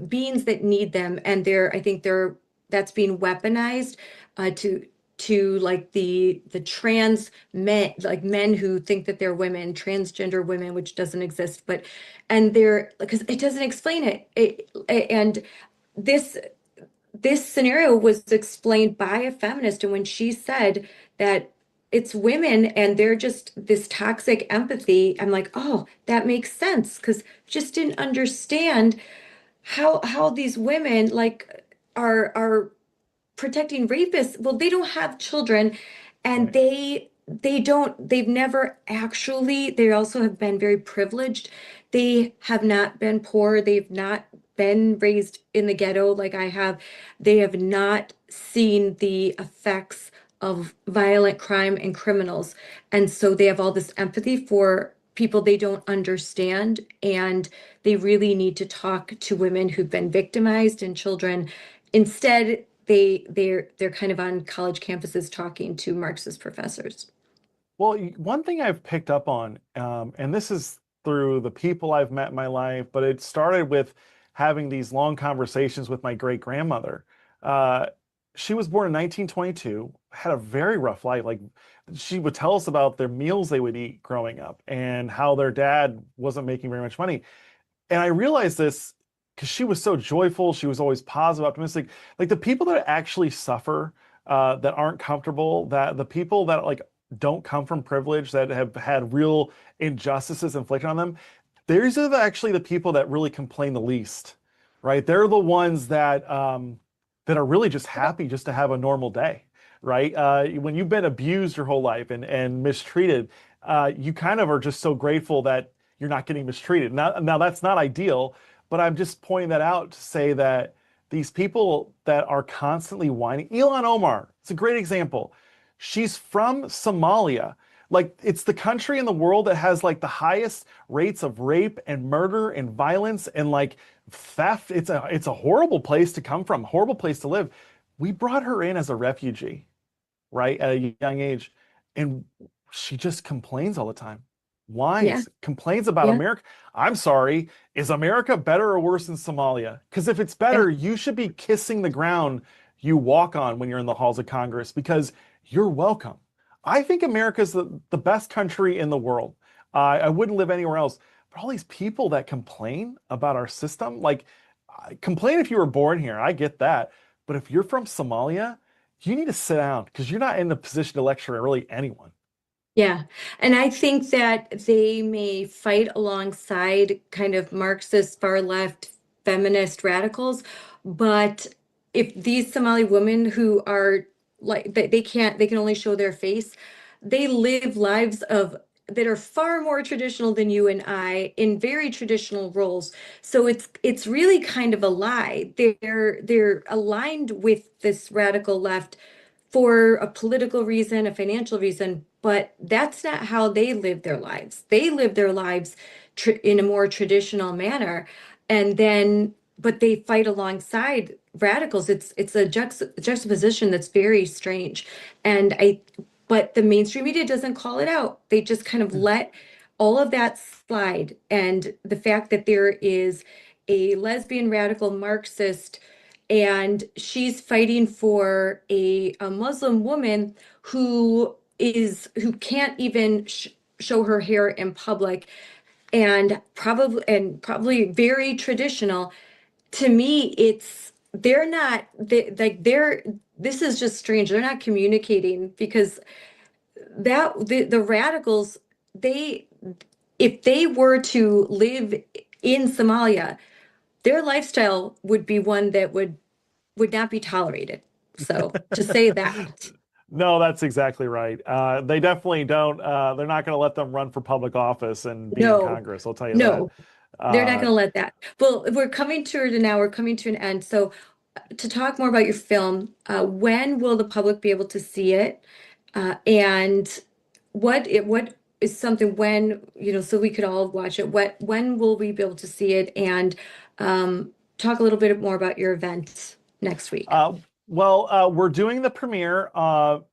beings that need them, and I think they're that's being weaponized to like the trans men, like men who think that they're women, transgender women, which doesn't exist, but and they're because it doesn't explain and this this scenario was explained by a feminist, and when she said that it's women and they're just this toxic empathy, I'm like, oh, that makes sense, because just didn't understand how these women like are protecting rapists. Well, they don't have children, and Right. they've never actually, they also have been very privileged. They have not been poor. They've not been raised in the ghetto like I have. They have not seen the effects of violent crime and criminals. And so they have all this empathy for people they don't understand. And they really need to talk to women who've been victimized and children. Instead, they're kind of on college campuses talking to Marxist professors. Well, one thing I've picked up on, and this is through the people I've met in my life, but it started with having these long conversations with my great grandmother. Uh, she was born in 1922, had a very rough life. Like, she would tell us about their meals they would eat growing up and how their dad wasn't making very much money. And I realized this because she was so joyful. She was always positive, optimistic. Like, the people that actually suffer, that aren't comfortable, that the people that like don't come from privilege, that have had real injustices inflicted on them, these are actually the people that really complain the least, right? They're the ones that are really just happy just to have a normal day, right? When you've been abused your whole life and mistreated, you kind of are just so grateful that you're not getting mistreated. Now that's not ideal, but I'm just pointing that out to say that these people that are constantly whining, Ilhan Omar, it's a great example. She's from Somalia. Like, it's the country in the world that has like the highest rates of rape and murder and violence and like theft. It's a horrible place to come from, horrible place to live. We brought her in as a refugee, right, at a young age, and she just complains all the time. Yeah, Whines, complains about yeah, America. I'm sorry, is America better or worse than Somalia? Because if it's yeah. better, you should be kissing the ground you walk on when you're in the halls of Congress because you're welcome. I think America's the best country in the world. I wouldn't live anywhere else. But all these people that complain about our system, like, complain if you were born here. I get that. But if you're from Somalia, you need to sit down because you're not in a position to lecture really anyone. Yeah, and I think that they may fight alongside kind of Marxist, far left, feminist radicals, but if these Somali women who are like they can only show their face, they live lives of that are far more traditional than you and I in very traditional roles. So it's really kind of a lie. They're aligned with this radical left for a political reason, a financial reason, but that's not how they live their lives. They live their lives in a more traditional manner, and then but they fight alongside radicals. It's a juxtaposition that's very strange, and I but the mainstream media doesn't call it out. They just kind of let all of that slide, and the fact that there is a lesbian radical Marxist and she's fighting for a Muslim woman who can't even show her hair in public and probably very traditional. To me, it's they're not like they're this is just strange. They're not communicating because the radicals, they if they were to live in Somalia, their lifestyle would be one that would not be tolerated. So to say that, No, that's exactly right. They definitely don't. They're not going to let them run for public office and be in no, Congress. I'll tell you that. no, they're not Uh, going to let that. Well, we're coming to now. We're coming to an end. So to talk more about your film, when will the public be able to see it? And what is something when, so we could all watch it. When will we be able to see it? And talk a little bit more about your event next week. Well, we're doing the premiere.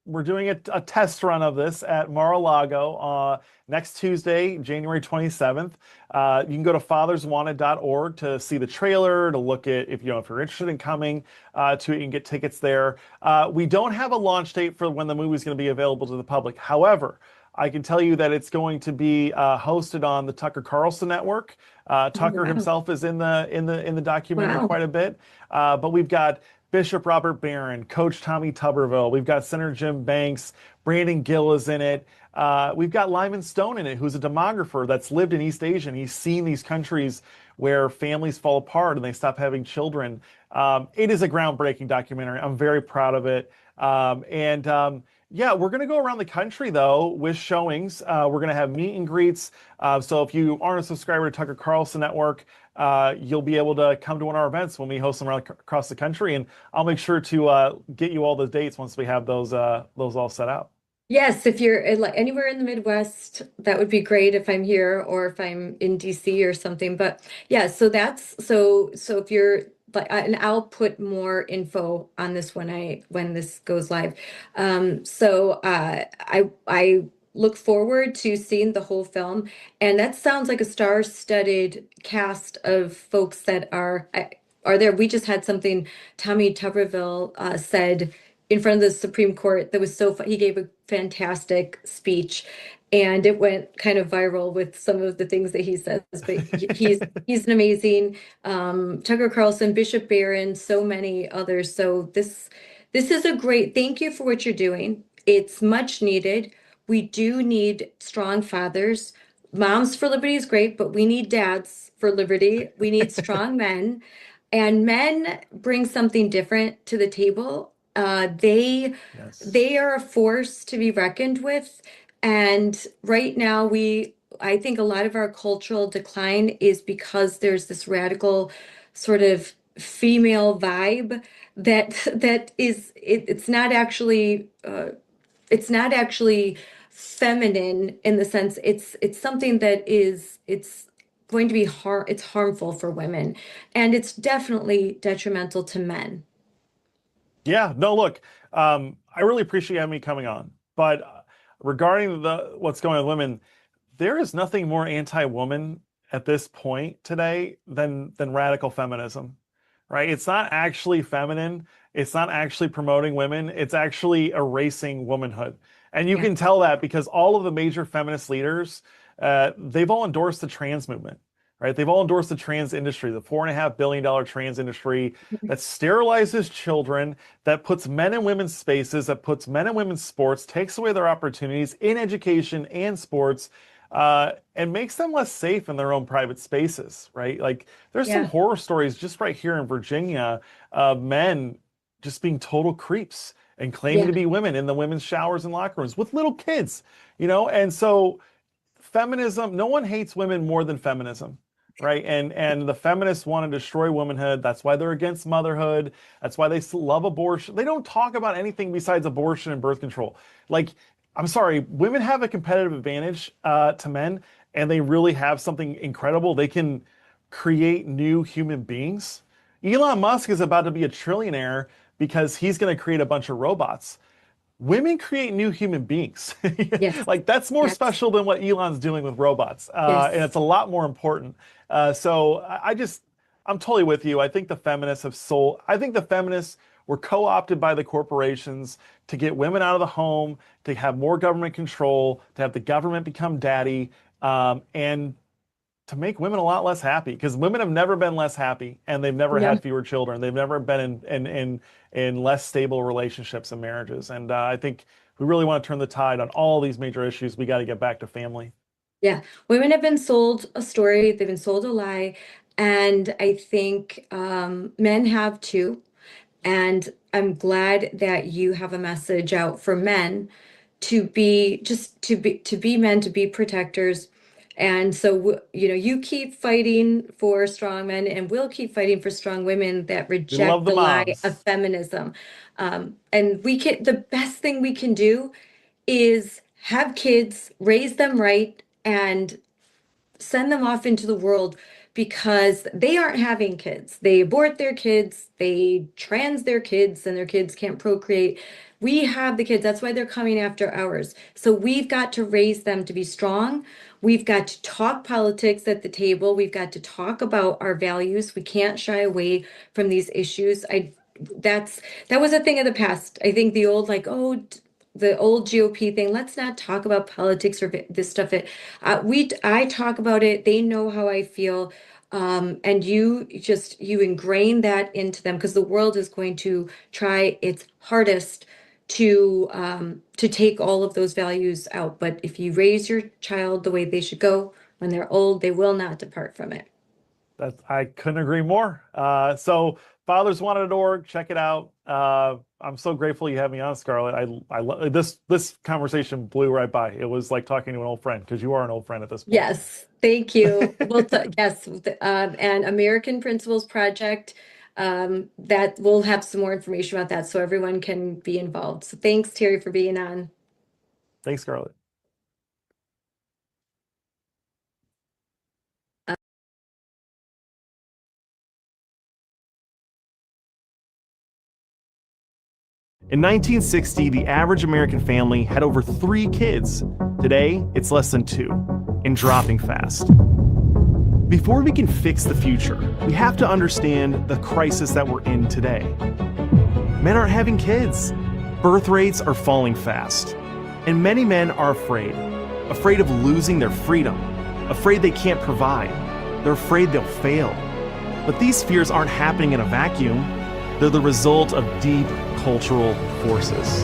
We're doing a test run of this at Mar-a-Lago next Tuesday, January 27th. You can go to fatherswanted.org to see the trailer, to look at if you're interested in coming to it. You can get tickets there. We don't have a launch date for when the movie is going to be available to the public. However, I can tell you that it's going to be hosted on the Tucker Carlson network. Oh, Tucker wow. himself is in the documentary Wow. quite a bit, but we've got Bishop Robert Barron, Coach Tommy Tuberville. We've got Senator Jim Banks. Brandon Gill is in it. We've got Lyman Stone in it, who's a demographer that's lived in East Asia, and he's seen these countries where families fall apart and they stop having children. It is a groundbreaking documentary. I'm very proud of it. Yeah, we're going to go around the country, though, with showings. We're going to have meet and greets. So if you aren't a subscriber to Tucker Carlson Network, you'll be able to come to one of our events when we host them around across the country. And I'll make sure to get you all the dates once we have those all set out. Yes, if you're like anywhere in the Midwest, that would be great if I'm here or if I'm in DC or something. But yeah, so so if you're like, and I'll put more info on this when this goes live. I look forward to seeing the whole film, and that sounds like a star-studded cast of folks that are there. We just had something Tommy Tuberville said in front of the Supreme Court that was so fun. He gave a fantastic speech, and it went kind of viral with some of the things that he says. But he's an amazing Tucker Carlson, Bishop Barron, so many others. So this is a great. Thank you for what you're doing. It's much needed. We do need strong fathers. Moms for Liberty is great, but we need dads for liberty. We need strong men, and men bring something different to the table. Yes. They are a force to be reckoned with. And right now, I think a lot of our cultural decline is because there's this radical sort of female vibe it's not actually feminine in the sense it's something that it's going to be it's harmful for women, and it's definitely detrimental to men. Yeah, no, look, I really appreciate you having me coming on. But regarding what's going on with women, there is nothing more anti-woman at this point today than radical feminism, right? It's not actually feminine. It's not actually promoting women. It's actually erasing womanhood. And you Yeah. can tell that because all of the major feminist leaders, they've all endorsed the trans movement, right? They've all endorsed the trans industry, the $4.5 billion trans industry that sterilizes children, that puts men in women's spaces, that puts men in women's sports, takes away their opportunities in education and sports, and makes them less safe in their own private spaces, right? Like there's some Yeah. horror stories just right here in Virginia of men just being total creeps and claiming Yeah. to be women in the women's showers and locker rooms with little kids, And so feminism, no one hates women more than feminism, right? And the feminists want to destroy womanhood. That's why they're against motherhood. That's why they love abortion. They don't talk about anything besides abortion and birth control. Like, I'm sorry, women have a competitive advantage to men, and they really have something incredible. They can create new human beings. Elon Musk is about to be a trillionaire because he's going to create a bunch of robots. Women create new human beings. Yes. Like that's more Yes. special than what Elon's doing with robots, Yes. and it's a lot more important. So I'm totally with you. I think the feminists have sold. I think the feminists were co-opted by the corporations to get women out of the home, to have more government control, to have the government become daddy, and to make women a lot less happy because women have never been less happy and they've never Yeah. had fewer children. They've never been in less stable relationships and marriages. And I think we really want to turn the tide on all these major issues. We got to get back to family. Yeah. Women have been sold a story, they've been sold a lie. And I think men have too. And I'm glad that you have a message out for men to be men, to be protectors. And so, you keep fighting for strong men, and we'll keep fighting for strong women that We love reject the the lie of moms. feminism. And the best thing we can do is have kids, raise them right, and send them off into the world because they aren't having kids. They abort their kids, they trans their kids, and their kids can't procreate. We have the kids. That's why they're coming after ours. So we've got to raise them to be strong. We've got to talk politics at the table. We've got to talk about our values. We can't shy away from these issues. That was a thing of the past. I think the old the old GOP thing. Let's not talk about politics or this stuff. I talk about it. They know how I feel. And you ingrain that into them, because the world is going to try its hardest to take all of those values out. But if you raise your child the way they should go, when they're old, they will not depart from it. I couldn't agree more. So fatherswanted.org, check it out. I'm so grateful you had me on, Scarlett. I love this conversation blew right by. It was like talking to an old friend, because you are an old friend at this point. Yes, thank you. Well, yes, and American Principles Project, that we'll have some more information about that so everyone can be involved. So thanks, Terry, for being on. Thanks, Scarlett. In 1960, the average American family had over 3 kids. Today, it's less than 2, and dropping fast. Before we can fix the future, we have to understand the crisis that we're in today. Men aren't having kids. Birth rates are falling fast. And many men are afraid of losing their freedom, afraid they can't provide. They're afraid they'll fail. But these fears aren't happening in a vacuum. They're the result of deep cultural forces.